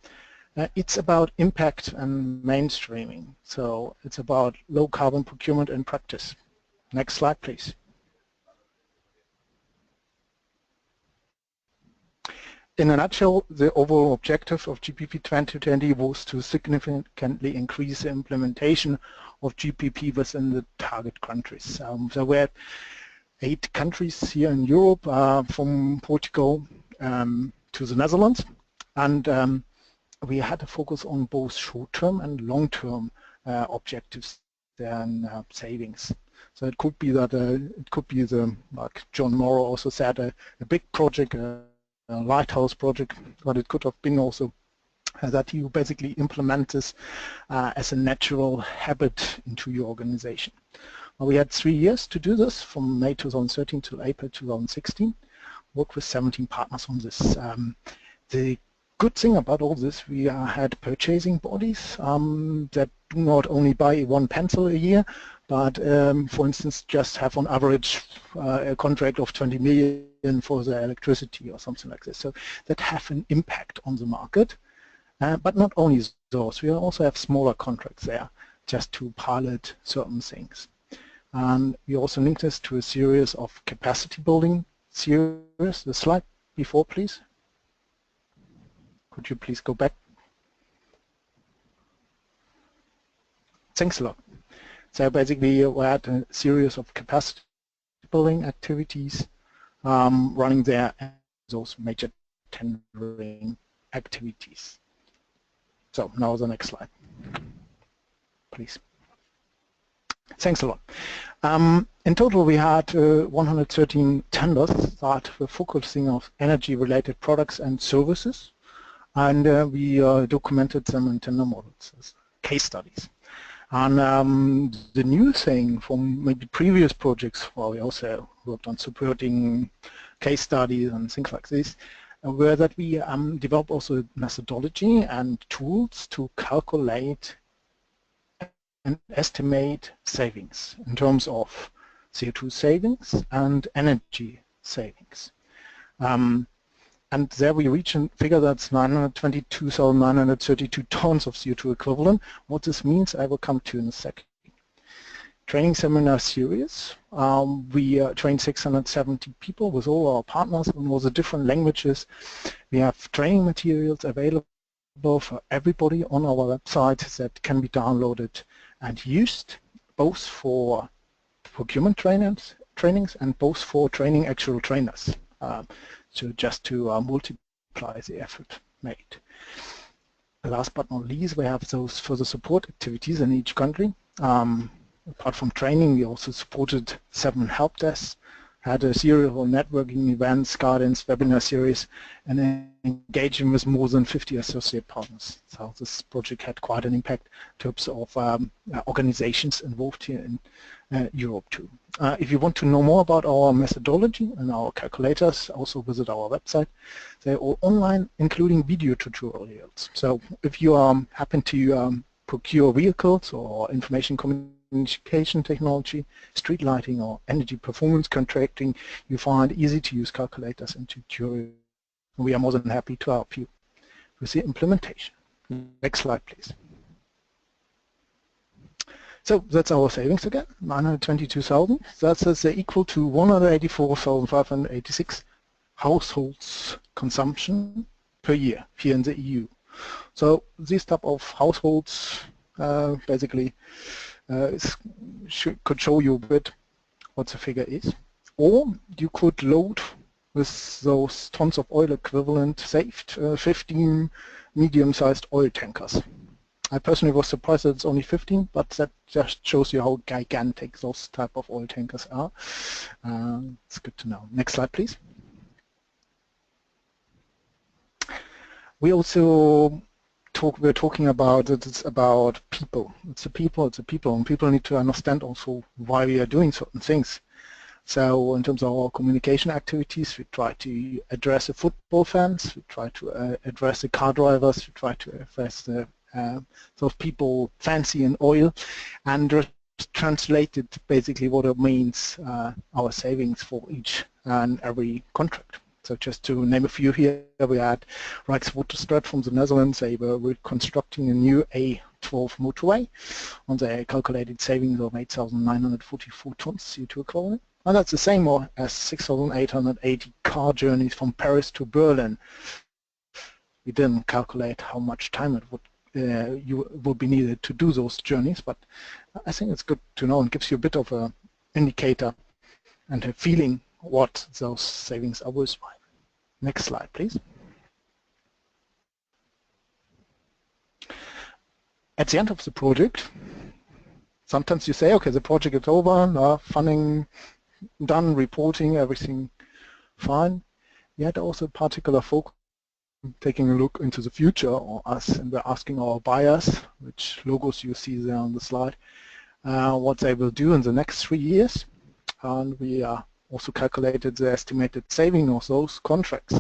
E: It's about impact and mainstreaming. So it's about low carbon procurement in practice. Next slide, please. In a nutshell, the overall objective of GPP 2020 was to significantly increase the implementation of GPP within the target countries. So we had 8 countries here in Europe, from Portugal to the Netherlands, and we had to focus on both short-term and long-term objectives and savings. So it could be that like John Morrow also said, a big project, a lighthouse project, but it could have been also that you basically implement this as a natural habit into your organization. Well, we had 3 years to do this, from May 2013 to April 2016. Worked with 17 partners on this. The good thing about all this, we had purchasing bodies that do not only buy 1 pencil a year, but for instance just have on average a contract of 20 million for the electricity or something like this. So that have an impact on the market. But not only those, we also have smaller contracts there just to pilot certain things. And we also link this to a series of capacity building series. The slide before, please. Could you please go back? Thanks a lot. So basically we had a series of capacity building activities running there, and those major tendering activities. So now the next slide, please. Thanks a lot. In total we had 113 tenders that were focusing on energy-related products and services, and we documented them in tender models as case studies. And the new thing from maybe previous projects, where we also worked on supporting case studies and things like this, were that we developed also methodology and tools to calculate and estimate savings in terms of CO2 savings and energy savings. And there we reach a figure that's 922,932 tons of CO2 equivalent. What this means I will come to in a second. Training seminar series. We trained 670 people with all our partners in all the different languages. We have training materials available for everybody on our website that can be downloaded and used, both for procurement trainings and both for training actual trainers. So just to multiply the effort made. Last but not least, we have those further support activities in each country. Apart from training, we also supported 7 help desks, had a series of networking events, guidance, webinar series, and engaging with more than 50 associate partners. So this project had quite an impact in terms of organizations involved here in Europe too. If you want to know more about our methodology and our calculators, also visit our website. They're all online, including video tutorials. So if you happen to procure vehicles or information communication technology, street lighting or energy performance contracting, you find easy to use calculators and tutorials. We are more than happy to help you with the implementation. Next slide, please. So that's our savings again, 922,000. That's equal to 184,586 households consumption per year here in the EU. So this type of households basically could show you a bit what the figure is. Or you could load with those tons of oil equivalent saved 15 medium-sized oil tankers. I personally was surprised that it's only 15, but that just shows you how gigantic those type of oil tankers are. It's good to know. Next slide, please. We also we're talking about, it's about people. It's the people, and people need to understand also why we are doing certain things. So in terms of our communication activities, we try to address the football fans, we try to address the car drivers, we try to address the those people fancy in oil, and translated basically what it means, our savings for each and every contract. So just to name a few here, we had Rijkswaterstaat from the Netherlands. They were reconstructing a new A12 motorway, and they calculated savings of 8,944 tons CO2 equivalent. And that's the same as 6,880 car journeys from Paris to Berlin. We didn't calculate how much time it would be needed to do those journeys, but I think it's good to know and gives you a bit of an indicator and a feeling what those savings are worthwhile. Next slide, please. At the end of the project, sometimes you say, okay, the project is over, funding done, reporting, everything fine. Yet also a particular focus, taking a look into the future or us, and we're asking our buyers, which logos you see there on the slide, what they will do in the next 3 years. And we also calculated the estimated saving of those contracts.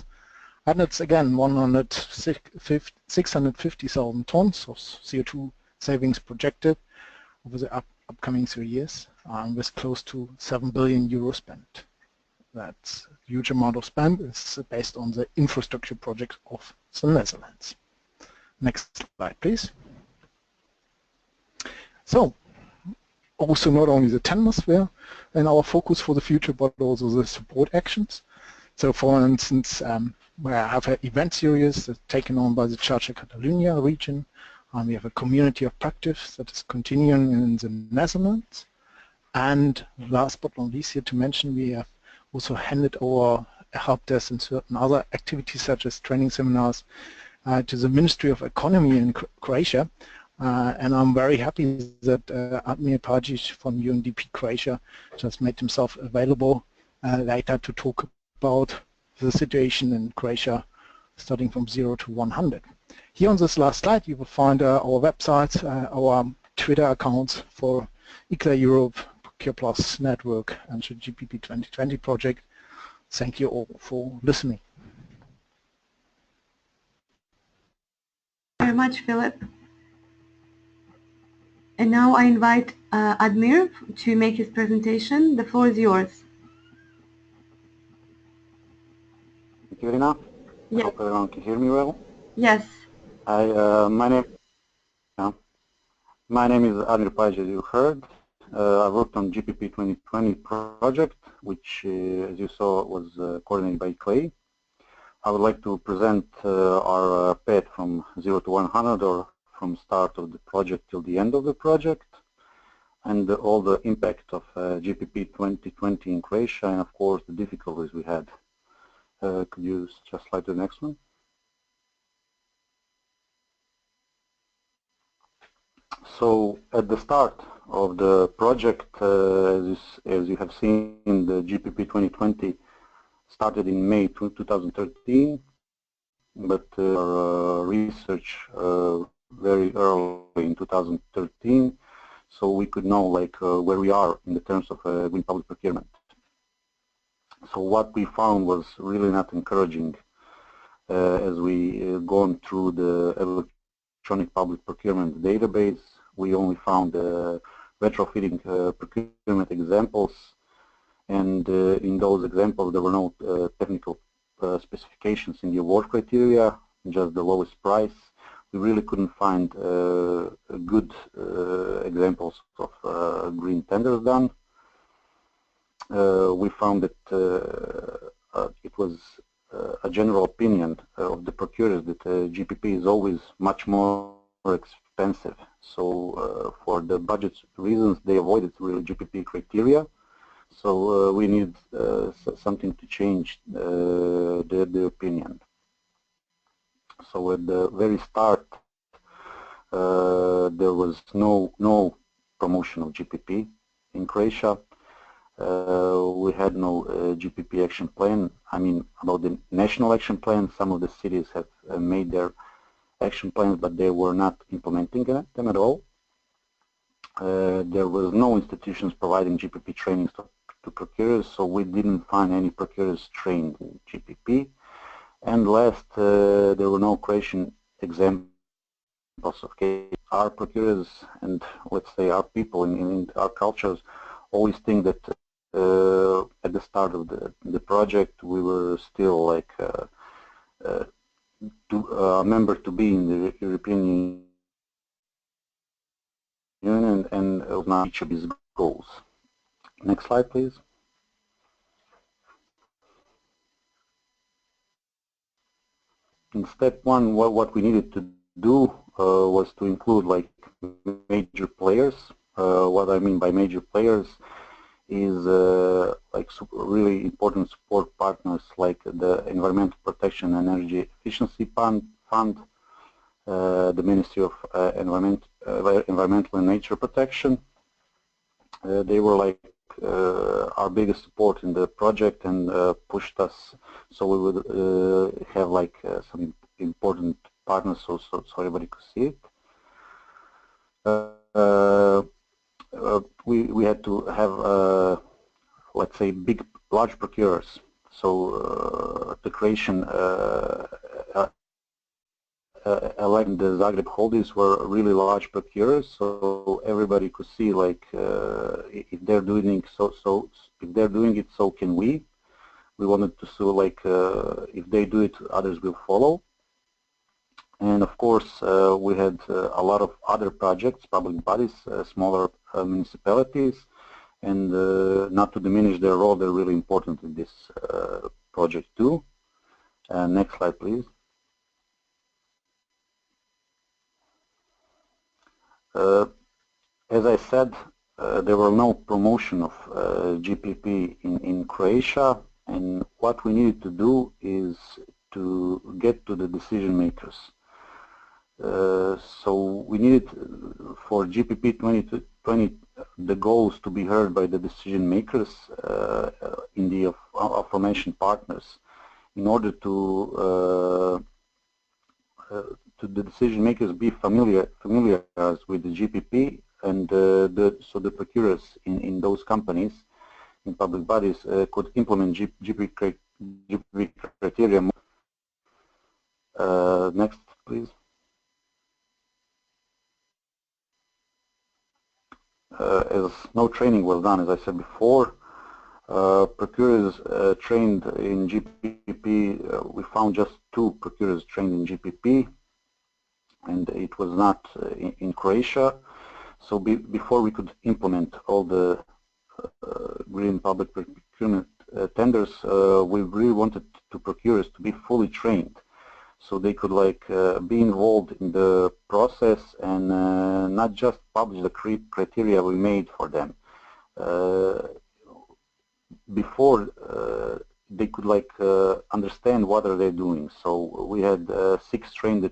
E: And it's again 650,000 tons of CO2 savings projected over the upcoming 3 years, with close to 7 billion euros spent. That's a huge amount of spend. It's based on the infrastructure project of the Netherlands. Next slide, please. So, also not only the tenders were in our focus for the future, but also the support actions. So, for instance, we have an event series that's taken on by the Charge Catalunya region. We have a community of practice that is continuing in the Netherlands. And last but not least here to mention, we have also handed over help desk and certain other activities such as training seminars to the Ministry of Economy in Croatia. And I'm very happy that Admir Pajic from UNDP Croatia just made himself available later to talk about the situation in Croatia starting from 0 to 100. Here on this last slide you will find our websites, our Twitter accounts for ICLEI Europe, Procure Plus Network and the GPP 2020 project. Thank you all for listening.
B: Very much, Philip. And now I invite Admir to make his presentation. The floor is yours.
F: Thank you, Irina.
B: Yes.
F: I hope everyone can hear me well.
B: Yes.
F: My name is Admir Pajic, as you heard. I worked on GPP 2020 project, which, as you saw, was coordinated by ICLEI. I would like to present our path from 0 to 100, or from start of the project till the end of the project, and all the impact of GPP 2020 in Croatia, and of course the difficulties we had. Could you just slide to the next one? So at the start of the project, as you have seen, the GPP 2020 started in May 2013, but our research very early in 2013, so we could know where we are in the terms of green public procurement. So what we found was really not encouraging as we gone through the electronic public procurement database. We only found retrofitting procurement examples, and in those examples there were no technical specifications in the award criteria, just the lowest price. We really couldn't find good examples of green tenders done. We found that it was a general opinion of the procurers that GPP is always much more expensive. So for the budget reasons, they avoided really GPP criteria. So we need something to change the opinion. So at the very start, there was no promotion of GPP in Croatia. We had no GPP action plan. I mean, about the national action plan, some of the cities have made their action plans, but they were not implementing them at all. There was no institutions providing GPP trainings to procurers, so we didn't find any procurers trained in GPP. And last, there were no Croatian examples of cases. Our procurers and, let's say, our people in our cultures always think that at the start of the project we were still like a member to be in the European Union and not reach these goals. Next slide, please. In step one, what we needed to do was to include like major players. What I mean by major players is like really important support partners like the Environmental Protection and Energy Efficiency Fund, the Ministry of Environmental and Nature Protection. They were like our biggest support in the project and pushed us so we would have like some important partners so everybody could see it. We had to have let's say large procurers. So the Croatian the Zagreb holdings were really large procurers, so everybody could see like if they're doing if they're doing it, so can we. We wanted to see like if they do it, others will follow. And of course, we had a lot of other projects, public bodies, smaller municipalities, and not to diminish their role, they're really important in this project too. Next slide, please. As I said, there were no promotion of GPP in Croatia, and what we needed to do is to get to the decision makers. So we needed for GPP 2020 the goals to be heard by the decision makers in the aforementioned partners in order to the decision makers be familiar with the GPP, and so the procurers in those companies, in public bodies, could implement GPP criteria. Next, please. As no training was done, as I said before, procurers trained in GPP, we found just 2 procurers trained in GPP, and it was not in Croatia. So before we could implement all the green public procurement tenders, we really wanted the procurers to be fully trained, so they could like be involved in the process and not just publish the criteria we made for them. Before they could like understand what are they doing. So we had 6 trained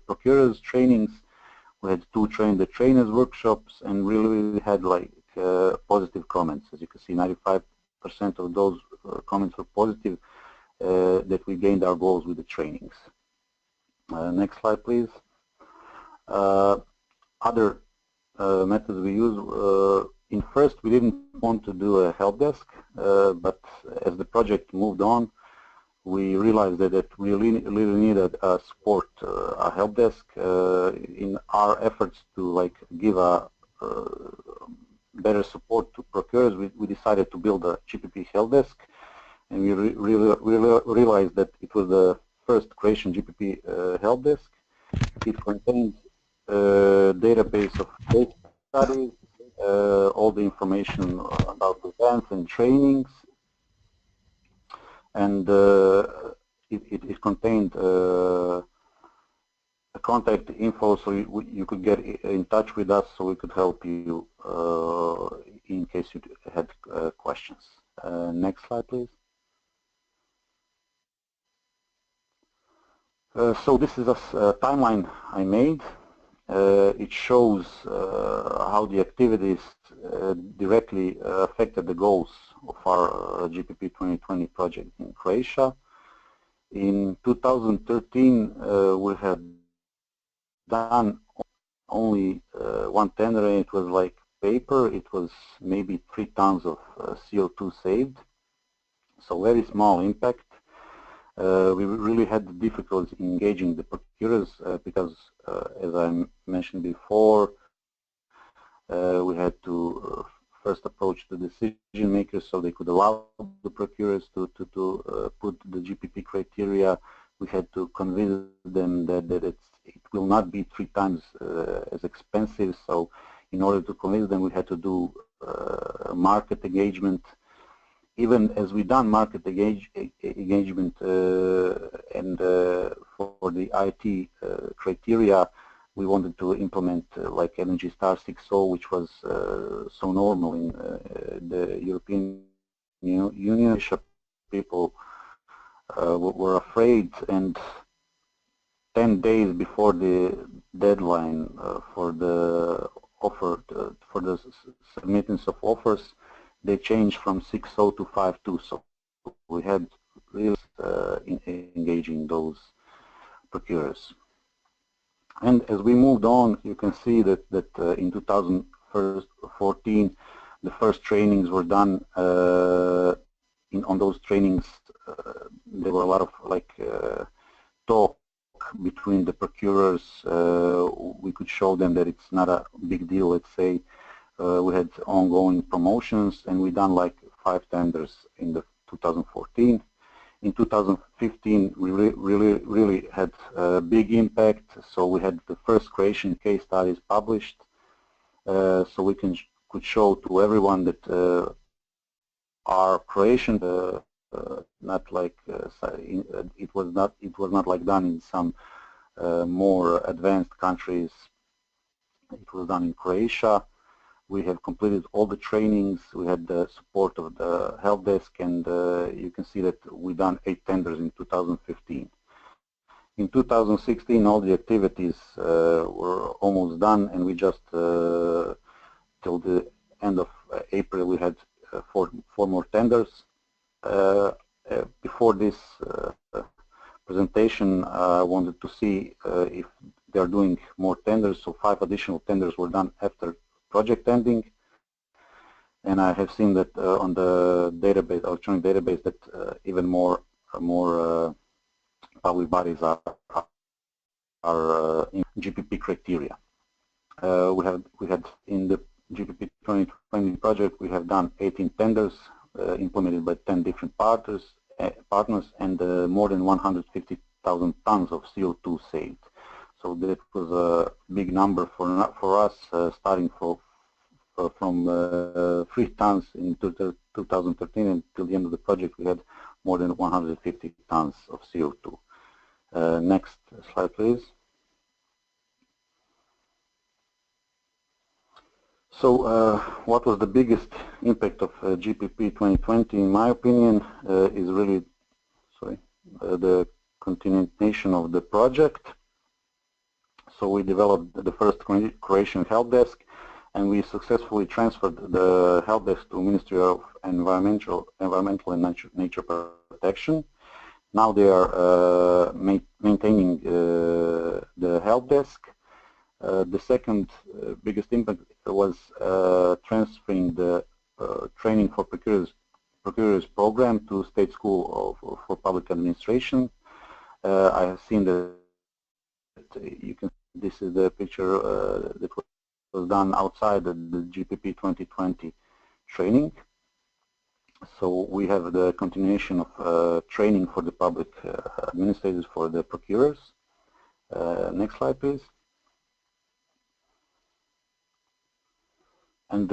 F: procurers trainings, we had 2 trained the trainers workshops, and really had like positive comments. As you can see, 95% of those comments were positive, that we gained our goals with the trainings. Next slide, please. Other methods we use. In first, we didn't want to do a help desk, but as the project moved on, we realized that we really needed a support, a help desk. In our efforts to like give a better support to procurers, we decided to build a GPP help desk, and we realized that it was the first Croatian GPP help desk. It contained a database of case studies, all the information about events and trainings, and it contained a contact info, so you could get in touch with us, so we could help you in case you had questions. Next slide, please. So this is a timeline I made. It shows how the activities directly affected the goals of our GPP 2020 project in Croatia. In 2013, we had done only one tender, and it was like paper. It was maybe 3 tons of CO2 saved, so very small impact. We really had difficulty in engaging the procurers because, as I mentioned before, we had to first approach the decision makers so they could allow the procurers to put the GPP criteria. We had to convince them that it will not be 3 times as expensive. So in order to convince them, we had to do market engagement. Even as we done market engagement and for the IT criteria, we wanted to implement like Energy Star 6.0, which was so normal in the European Union. People were afraid, and 10 days before the deadline for the offer, for the submittance of offers, they changed from 6.0 to 5.2. So we had really engaging those procurers. And as we moved on, you can see that in 2014, the first trainings were done. On those trainings, there were a lot of talk between the procurers. We could show them that it's not a big deal. Let's say we had ongoing promotions, and we done like 5 tenders in the 2014. In 2015, we really had a big impact. So we had the first Croatian case studies published, so we could show to everyone that our Croatian, not like it was not like done in some more advanced countries. It was done in Croatia. We have completed all the trainings. We had the support of the help desk, and you can see that we done 8 tenders in 2015. In 2016, all the activities were almost done, and we just till the end of April we had 4 more tenders. Before this presentation, I wanted to see if they are doing more tenders. So 5 additional tenders were done after project ending, and I have seen that on the database, electronic database, that even more public bodies are in GPP criteria. We had in the GPP 2020 project, we have done 18 tenders implemented by 10 different partners, and more than 150,000 tons of CO2 saved. So that was a big number for us, starting from 3 tons in 2013 until the end of the project. We had more than 150 tons of CO2. Next slide, please. So what was the biggest impact of GPP 2020, in my opinion, is really the continuation of the project. So we developed the first Croatian help desk, and we successfully transferred the help desk to Ministry of Environmental and Nature Protection. Now they are maintaining the help desk. The second biggest impact was transferring the training for procurers program to State School for Public Administration. I have seen that you can. This is the picture that was done outside the GPP 2020 training. So we have the continuation of training for the public administrators, for the procurers. Next slide, please. And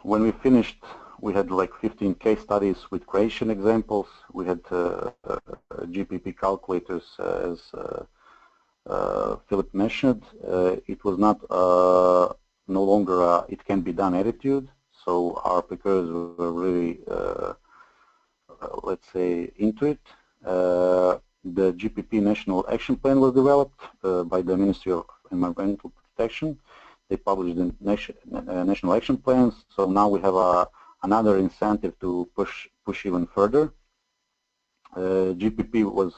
F: when we finished, we had like 15 case studies with Croatian examples. We had GPP calculators, as Philip mentioned. It was not no longer a it can be done attitude. So our procurers were really, let's say, into it. The GPP National Action Plan was developed by the Ministry of Environmental Protection. They published the National Action Plans. So now we have another incentive to push even further. GPP was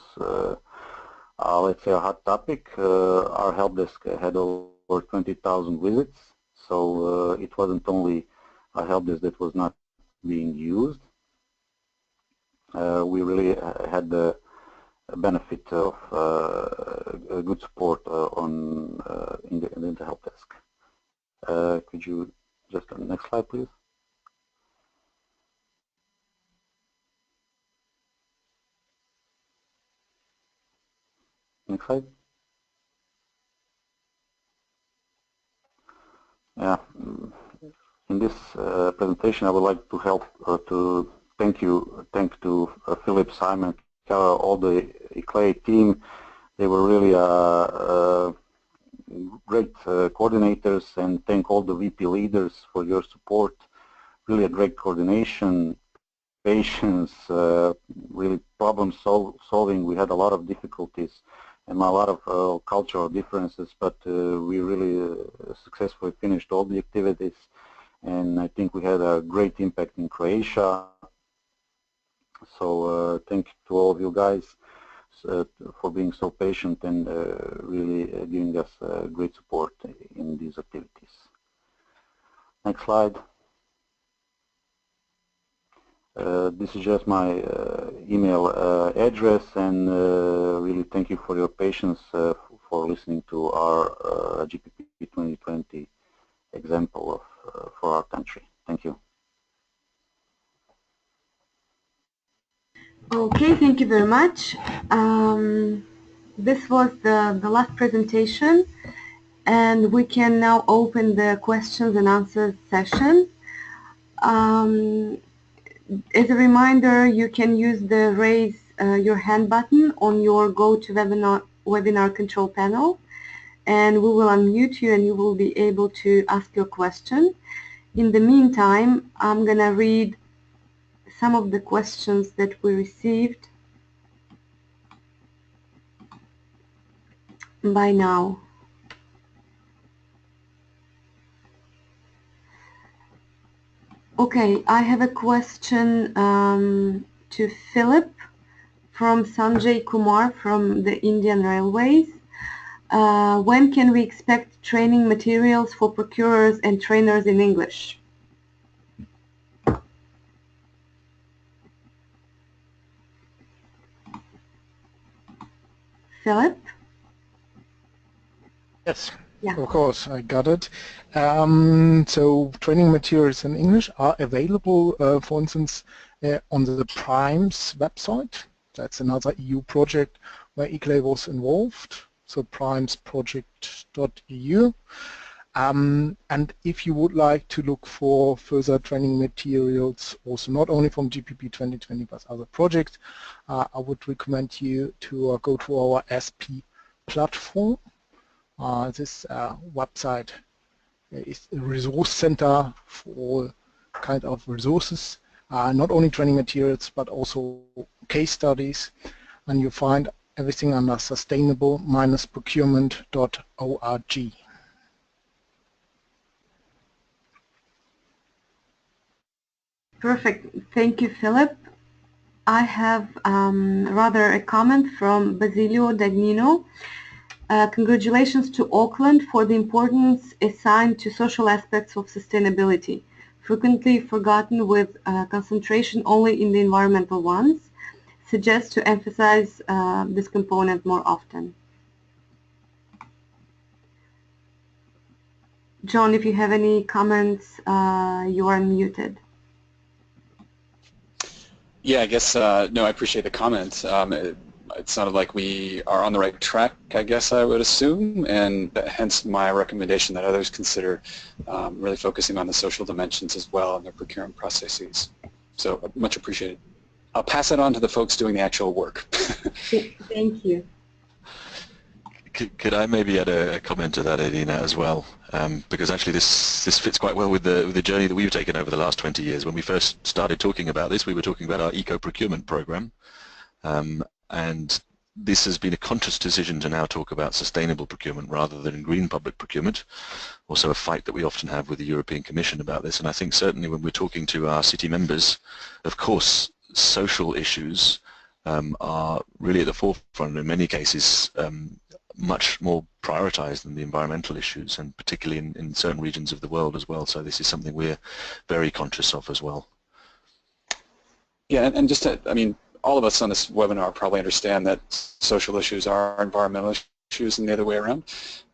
F: let's say, a hot topic. Our help desk had over 20,000 visits, so it wasn't only a help desk that was not being used. We really had the benefit of good support in the help desk. Could you just next slide, please? Next slide. Yeah. In this presentation, I would like to thank to Philip, Simon, Carol, all the ICLEI team. They were really great coordinators, and thank all the VP leaders for your support. Really a great coordination, patience, really problem solving. We had a lot of difficulties and a lot of cultural differences, but we really successfully finished all the activities, and I think we had a great impact in Croatia. So thank you to all of you guys for being so patient and really giving us great support in these activities. Next slide. This is just my email address, and really thank you for your patience for listening to our GPP 2020 example for our country. Thank you.
B: Okay, thank you very much. This was the last presentation, and we can now open the questions and answers session. As a reminder, you can use the raise your hand button on your GoToWebinar control panel, and we will unmute you and you will be able to ask your question. In the meantime, I'm going to read some of the questions that we received by now. Okay, I have a question to Philip from Sanjay Kumar from the Indian Railways. When can we expect training materials for procurers and trainers in English? Philip?
E: Yes,
B: yeah.
E: Of course, I got it. So training materials in English are available, for instance, on the PRIME's website. That's another EU project where ICLEI was involved, so primesproject.eu. And if you would like to look for further training materials, also not only from GPP 2020 but other projects, I would recommend you to go to our SP platform. This website is a resource center for all kind of resources, not only training materials but also case studies, and you find everything under sustainable-procurement.org.
B: Perfect. Thank you, Philip. I have rather a comment from Basilio Dagnino. Congratulations to Auckland for the importance assigned to social aspects of sustainability, frequently forgotten with concentration only in the environmental ones. Suggest to emphasize this component more often. John, if you have any comments, you are muted.
D: Yeah, I guess, no, I appreciate the comment. It sounded like we are on the right track, I guess I would assume, and hence my recommendation that others consider really focusing on the social dimensions as well in their procurement processes. So much appreciated. I'll pass it on to the folks doing the actual work.
B: Thank you.
A: Could I maybe add a comment to that, Edina, as well? Because actually this fits quite well with the journey that we've taken over the last 20 years. When we first started talking about this, we were talking about our eco-procurement program. And this has been a conscious decision to now talk about sustainable procurement rather than green public procurement. Also a fight that we often have with the European Commission about this. And I think certainly when we're talking to our city members, of course, social issues are really at the forefront, in many cases much more prioritized than the environmental issues, and particularly in certain regions of the world as well. So this is something we're very conscious of as well.
D: Yeah, and just to, I mean, all of us on this webinar probably understand that social issues are environmental issues and the other way around.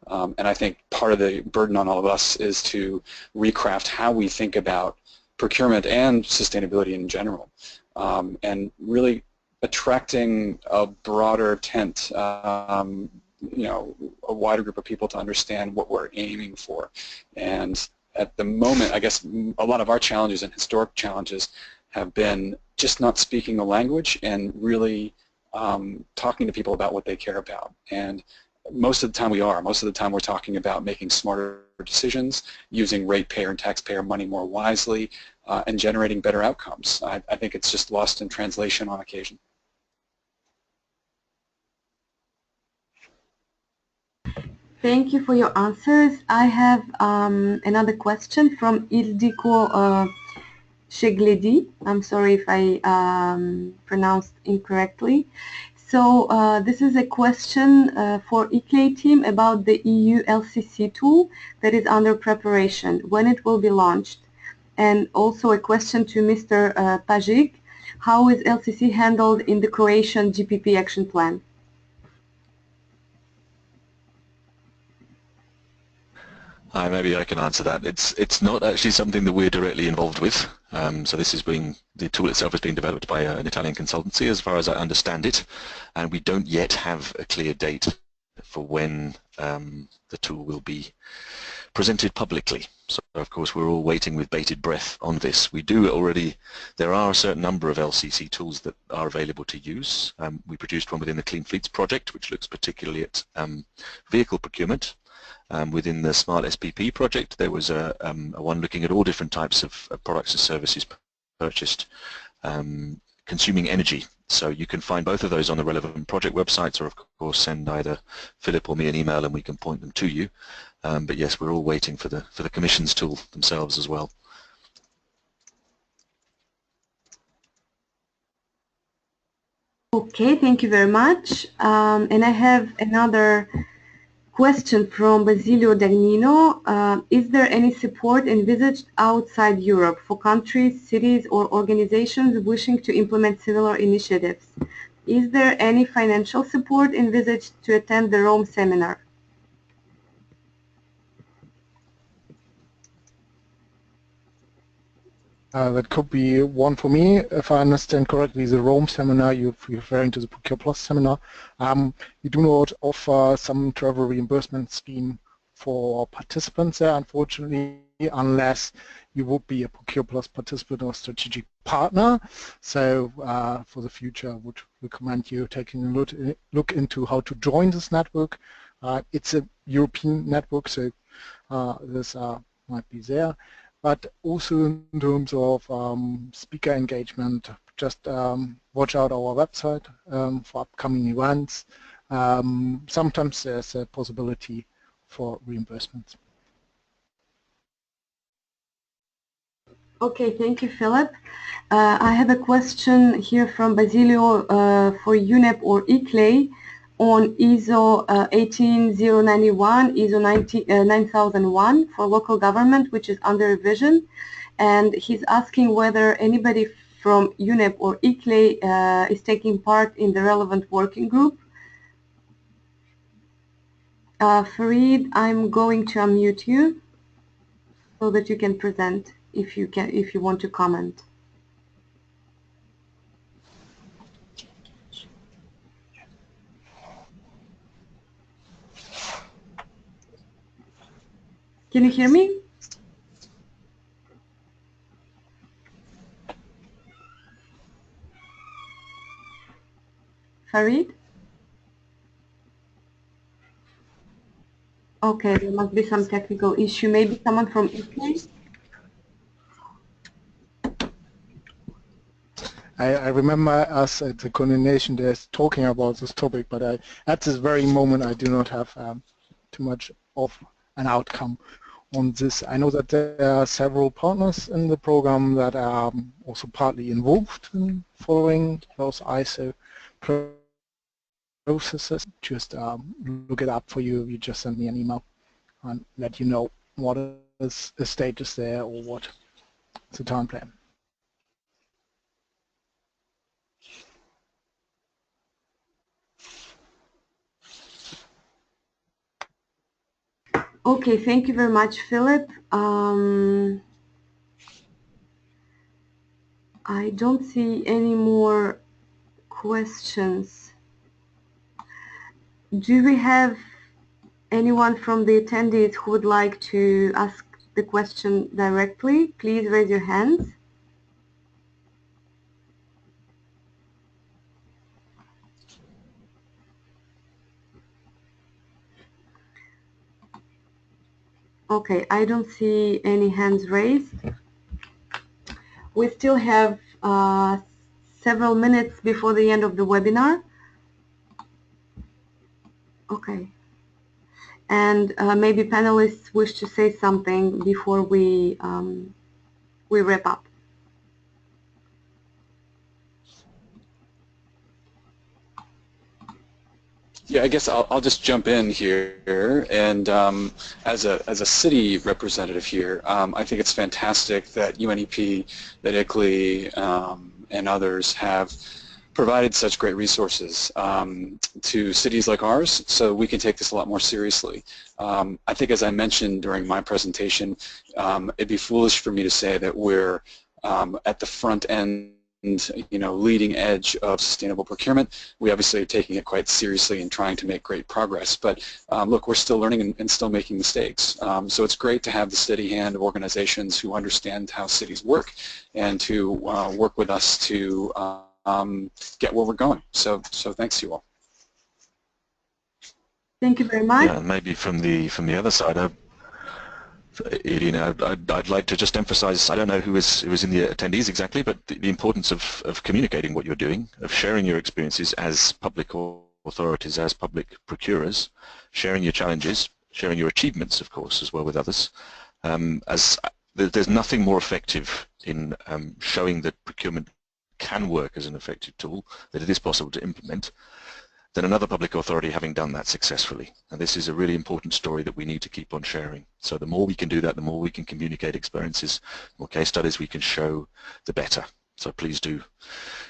D: And I think part of the burden on all of us is to recraft how we think about procurement and sustainability in general, and really attracting a broader tent, you know, a wider group of people to understand what we're aiming for. And at the moment, I guess a lot of our challenges and historic challenges have been just not speaking the language and really talking to people about what they care about. And most of the time we are. Most of the time we're talking about making smarter decisions, using ratepayer and taxpayer money more wisely, and generating better outcomes. I think it's just lost in translation on occasion.
B: Thank you for your answers. I have another question from Ildiko Shegledi. I'm sorry if I pronounced incorrectly. So this is a question for ICLEI team about the EU LCC tool that is under preparation, when it will be launched. And also a question to Mr. Pajic, how is LCC handled in the Croatian GPP action plan?
A: Maybe I can answer that. It's not actually something that we're directly involved with. So this is the tool itself is being developed by an Italian consultancy, as far as I understand it, and we don't yet have a clear date for when the tool will be presented publicly. So of course we're all waiting with bated breath on this. We do already, there are a certain number of LCC tools that are available to use. We produced one within the Clean Fleets project, which looks particularly at vehicle procurement. Within the Smart SPP project, there was a one looking at all different types of products and services purchased consuming energy. So you can find both of those on the relevant project websites, or of course send either Philip or me an email and we can point them to you. But yes, we're all waiting for the Commission's tool themselves as well.
B: Okay, thank you very much. And I have another question from Basilio Dagnino. Is there any support envisaged outside Europe for countries, cities, or organizations wishing to implement similar initiatives? Is there any financial support envisaged to attend the Rome seminar?
E: That could be one for me. If I understand correctly, the Rome seminar, you're referring to the Procure Plus seminar. We do not offer some travel reimbursement scheme for participants there, unfortunately, unless you would be a Procure Plus participant or strategic partner. So for the future, I would recommend you taking a look into how to join this network. It's a European network, so this might be there. But also in terms of speaker engagement, just watch out our website for upcoming events. Sometimes there's a possibility for reimbursements.
B: Okay, thank you, Philip. I have a question here from Basilio for UNEP or ICLEI on ISO 18091, ISO 9001 for local government, which is under revision, and he's asking whether anybody from UNEP or ICLEI is taking part in the relevant working group. Farid, I'm going to unmute you so that you can present if you want to comment. Can you hear me? Farid? Okay, there must be some technical issue. Maybe someone from ICLEI?
E: I remember us at the coordination desk talking about this topic, but at this very moment I do not have too much of an outcome on this. I know that there are several partners in the program that are also partly involved in following those ISO processes. Just look it up for you. You just send me an email and let you know what is the status there or what is the time plan.
B: Okay, thank you very much, Philip. I don't see any more questions. Do we have anyone from the attendees who would like to ask the question directly? Please raise your hands. Okay, I don't see any hands raised. We still have several minutes before the end of the webinar. Okay. And maybe panelists wish to say something before we wrap up.
D: Yeah, I guess I'll just jump in here, and as a city representative here, I think it's fantastic that UNEP, that ICLEI, and others have provided such great resources to cities like ours, so we can take this a lot more seriously. I think, as I mentioned during my presentation, it'd be foolish for me to say that we're at the front end, leading edge of sustainable procurement. We obviously are taking it quite seriously and trying to make great progress. But look, we're still learning and still making mistakes. So it's great to have the steady hand of organizations who understand how cities work and to work with us to get where we're going. So thanks to you all.
B: Thank you very much.
A: Yeah, maybe from the other side, I'd like to just emphasize, I don't know who was in the attendees exactly, but the importance of communicating what you're doing, of sharing your experiences as public authorities, as public procurers, sharing your challenges, sharing your achievements, of course, as well with others. There's nothing more effective in showing that procurement can work as an effective tool, that it is possible to implement, than another public authority having done that successfully. And this is a really important story that we need to keep on sharing. So the more we can do that, the more we can communicate experiences, the more case studies we can show, the better. So please do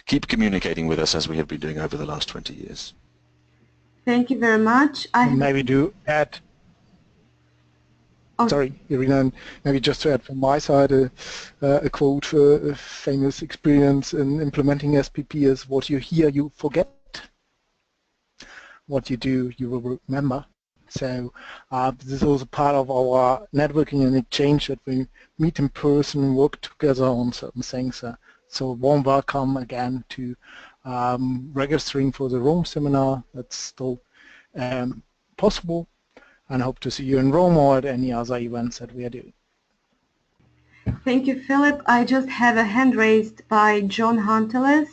A: keep communicating with us as we have been doing over the last 20 years.
B: Thank you very much.
E: Maybe do add, sorry, Irina, maybe just to add from my side a quote, a famous experience in implementing SPP is, what you hear, you forget. What you do, you will remember. So this is also part of our networking and exchange, that we meet in person, work together on certain things. So warm welcome again to registering for the Rome seminar. That's still possible, and hope to see you in Rome or at any other events that we are doing.
B: Thank you, Philip. I just have a hand raised by John Hunteles.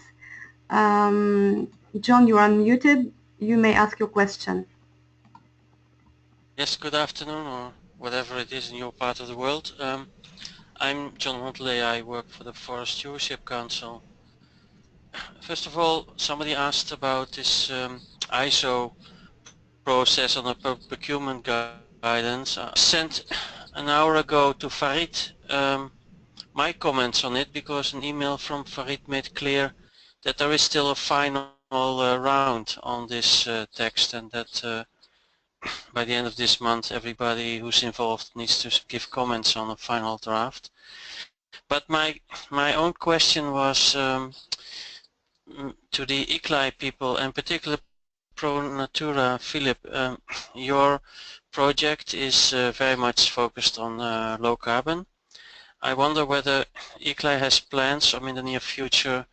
B: John, you are unmuted. You may ask your question.
G: Yes, good afternoon, or whatever it is in your part of the world. I'm John Huntley. I work for the Forest Stewardship Council. First of all, somebody asked about this ISO process on the procurement guidance. I sent an hour ago to Farid my comments on it, because an email from Farid made clear that there is still a final round on this text, and that by the end of this month everybody who's involved needs to give comments on the final draft. But my own question was to the ICLEI people, and particularly Pro Natura. Philip, your project is very much focused on low carbon. I wonder whether ICLEI has plans in the near future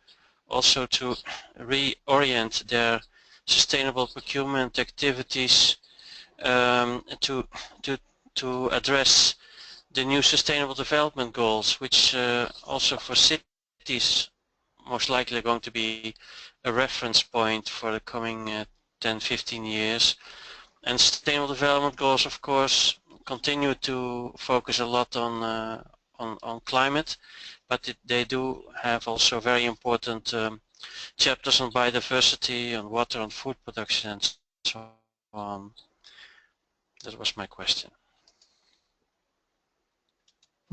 G: also to reorient their sustainable procurement activities to address the new sustainable development goals, which also for cities most likely are going to be a reference point for the coming 10-15 years. And sustainable development goals, of course, continue to focus a lot on climate, but they do have also very important chapters on biodiversity, on water, on food production, and so on. That was my question.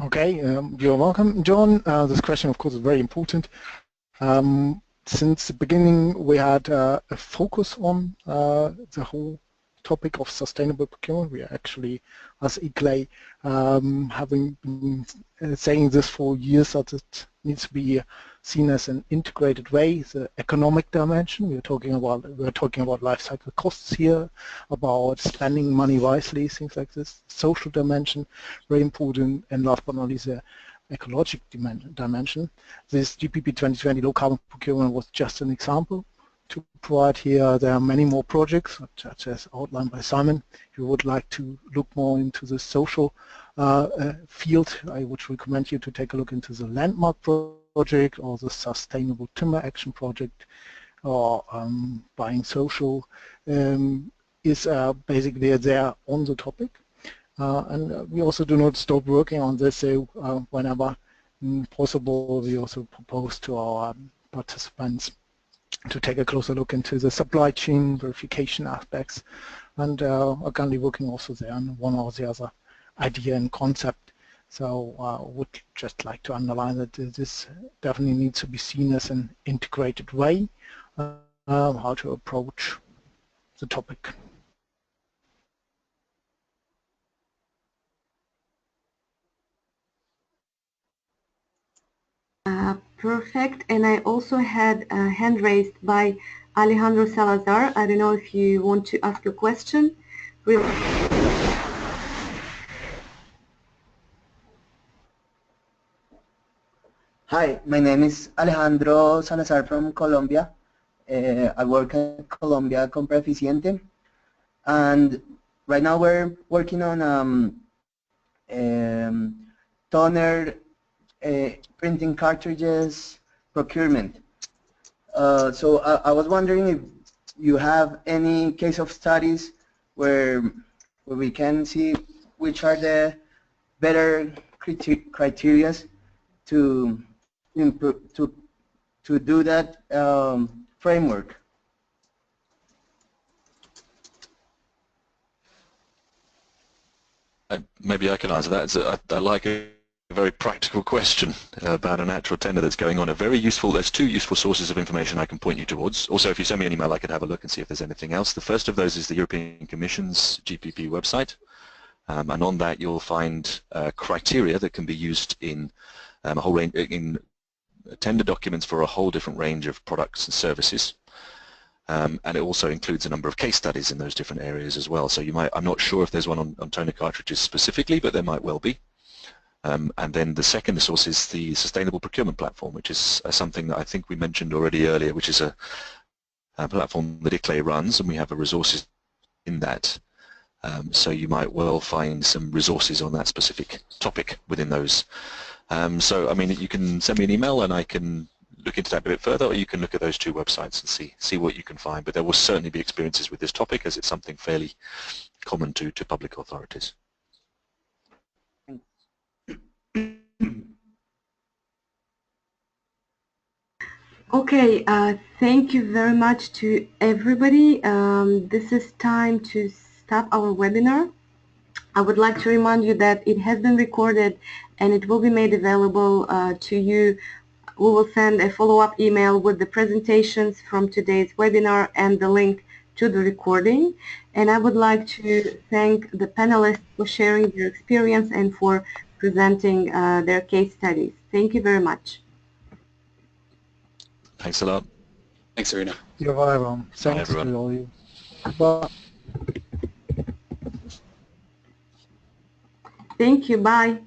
E: Okay, you're welcome, John. This question, of course, is very important. Since the beginning, we had a focus on the whole topic of sustainable procurement. We are actually, as ICLEI, having been saying this for years, that it needs to be seen as an integrated way. The economic dimension, we're talking about life cycle costs here, about spending money wisely, things like this. Social dimension, very important, and last but not least, the ecologic dimension. This GPP 2020 low carbon procurement was just an example to provide here. There are many more projects, such as outlined by Simon. If you would like to look more into the social field, I would recommend you to take a look into the Landmark project or the Sustainable Timber Action project, or Buying Social is basically there on the topic. And we also do not stop working on this, so whenever possible, we also propose to our participants to take a closer look into the supply chain verification aspects, and are currently working also there on one or the other idea and concept. So would just like to underline that this definitely needs to be seen as an integrated way how to approach the topic.
B: Perfect. And I also had a hand raised by Alejandro Salazar. I don't know if you want to ask a question.
H: Hi, my name is Alejandro Salazar from Colombia. I work at Colombia Compra Eficiente, and right now we're working on toner printing cartridges procurement. So I was wondering if you have any case of studies where we can see which are the better criteria to improve, to do that framework.
A: Maybe I can answer that. I like a very practical question about an actual tender that's going on. There's two useful sources of information I can point you towards. Also, if you send me an email, I could have a look and see if there's anything else. The first of those is the European Commission's GPP website, and on that you'll find criteria that can be used in a whole range, in tender documents for a whole different range of products and services. And it also includes a number of case studies in those different areas as well. So you might, I'm not sure if there's one on toner cartridges specifically, but there might well be. And then the second source is the Sustainable Procurement Platform, which is something that I think we mentioned already earlier, which is a platform that ICLEI runs, and we have a resources in that. So you might well find some resources on that specific topic within those. So, I mean, you can send me an email and I can look into that a bit further, or you can look at those two websites and see what you can find. But there will certainly be experiences with this topic, as it's something fairly common to public authorities.
B: Okay, thank you very much to everybody. This is time to stop our webinar. I would like to remind you that it has been recorded and it will be made available to you. We will send a follow-up email with the presentations from today's webinar and the link to the recording. And I would like to thank the panelists for sharing their experience and for presenting their case studies. Thank you very much.
A: Thanks a lot.
D: Thanks, Irina.
E: You're welcome. Thanks to all you. Bye.
B: Thank you. Bye.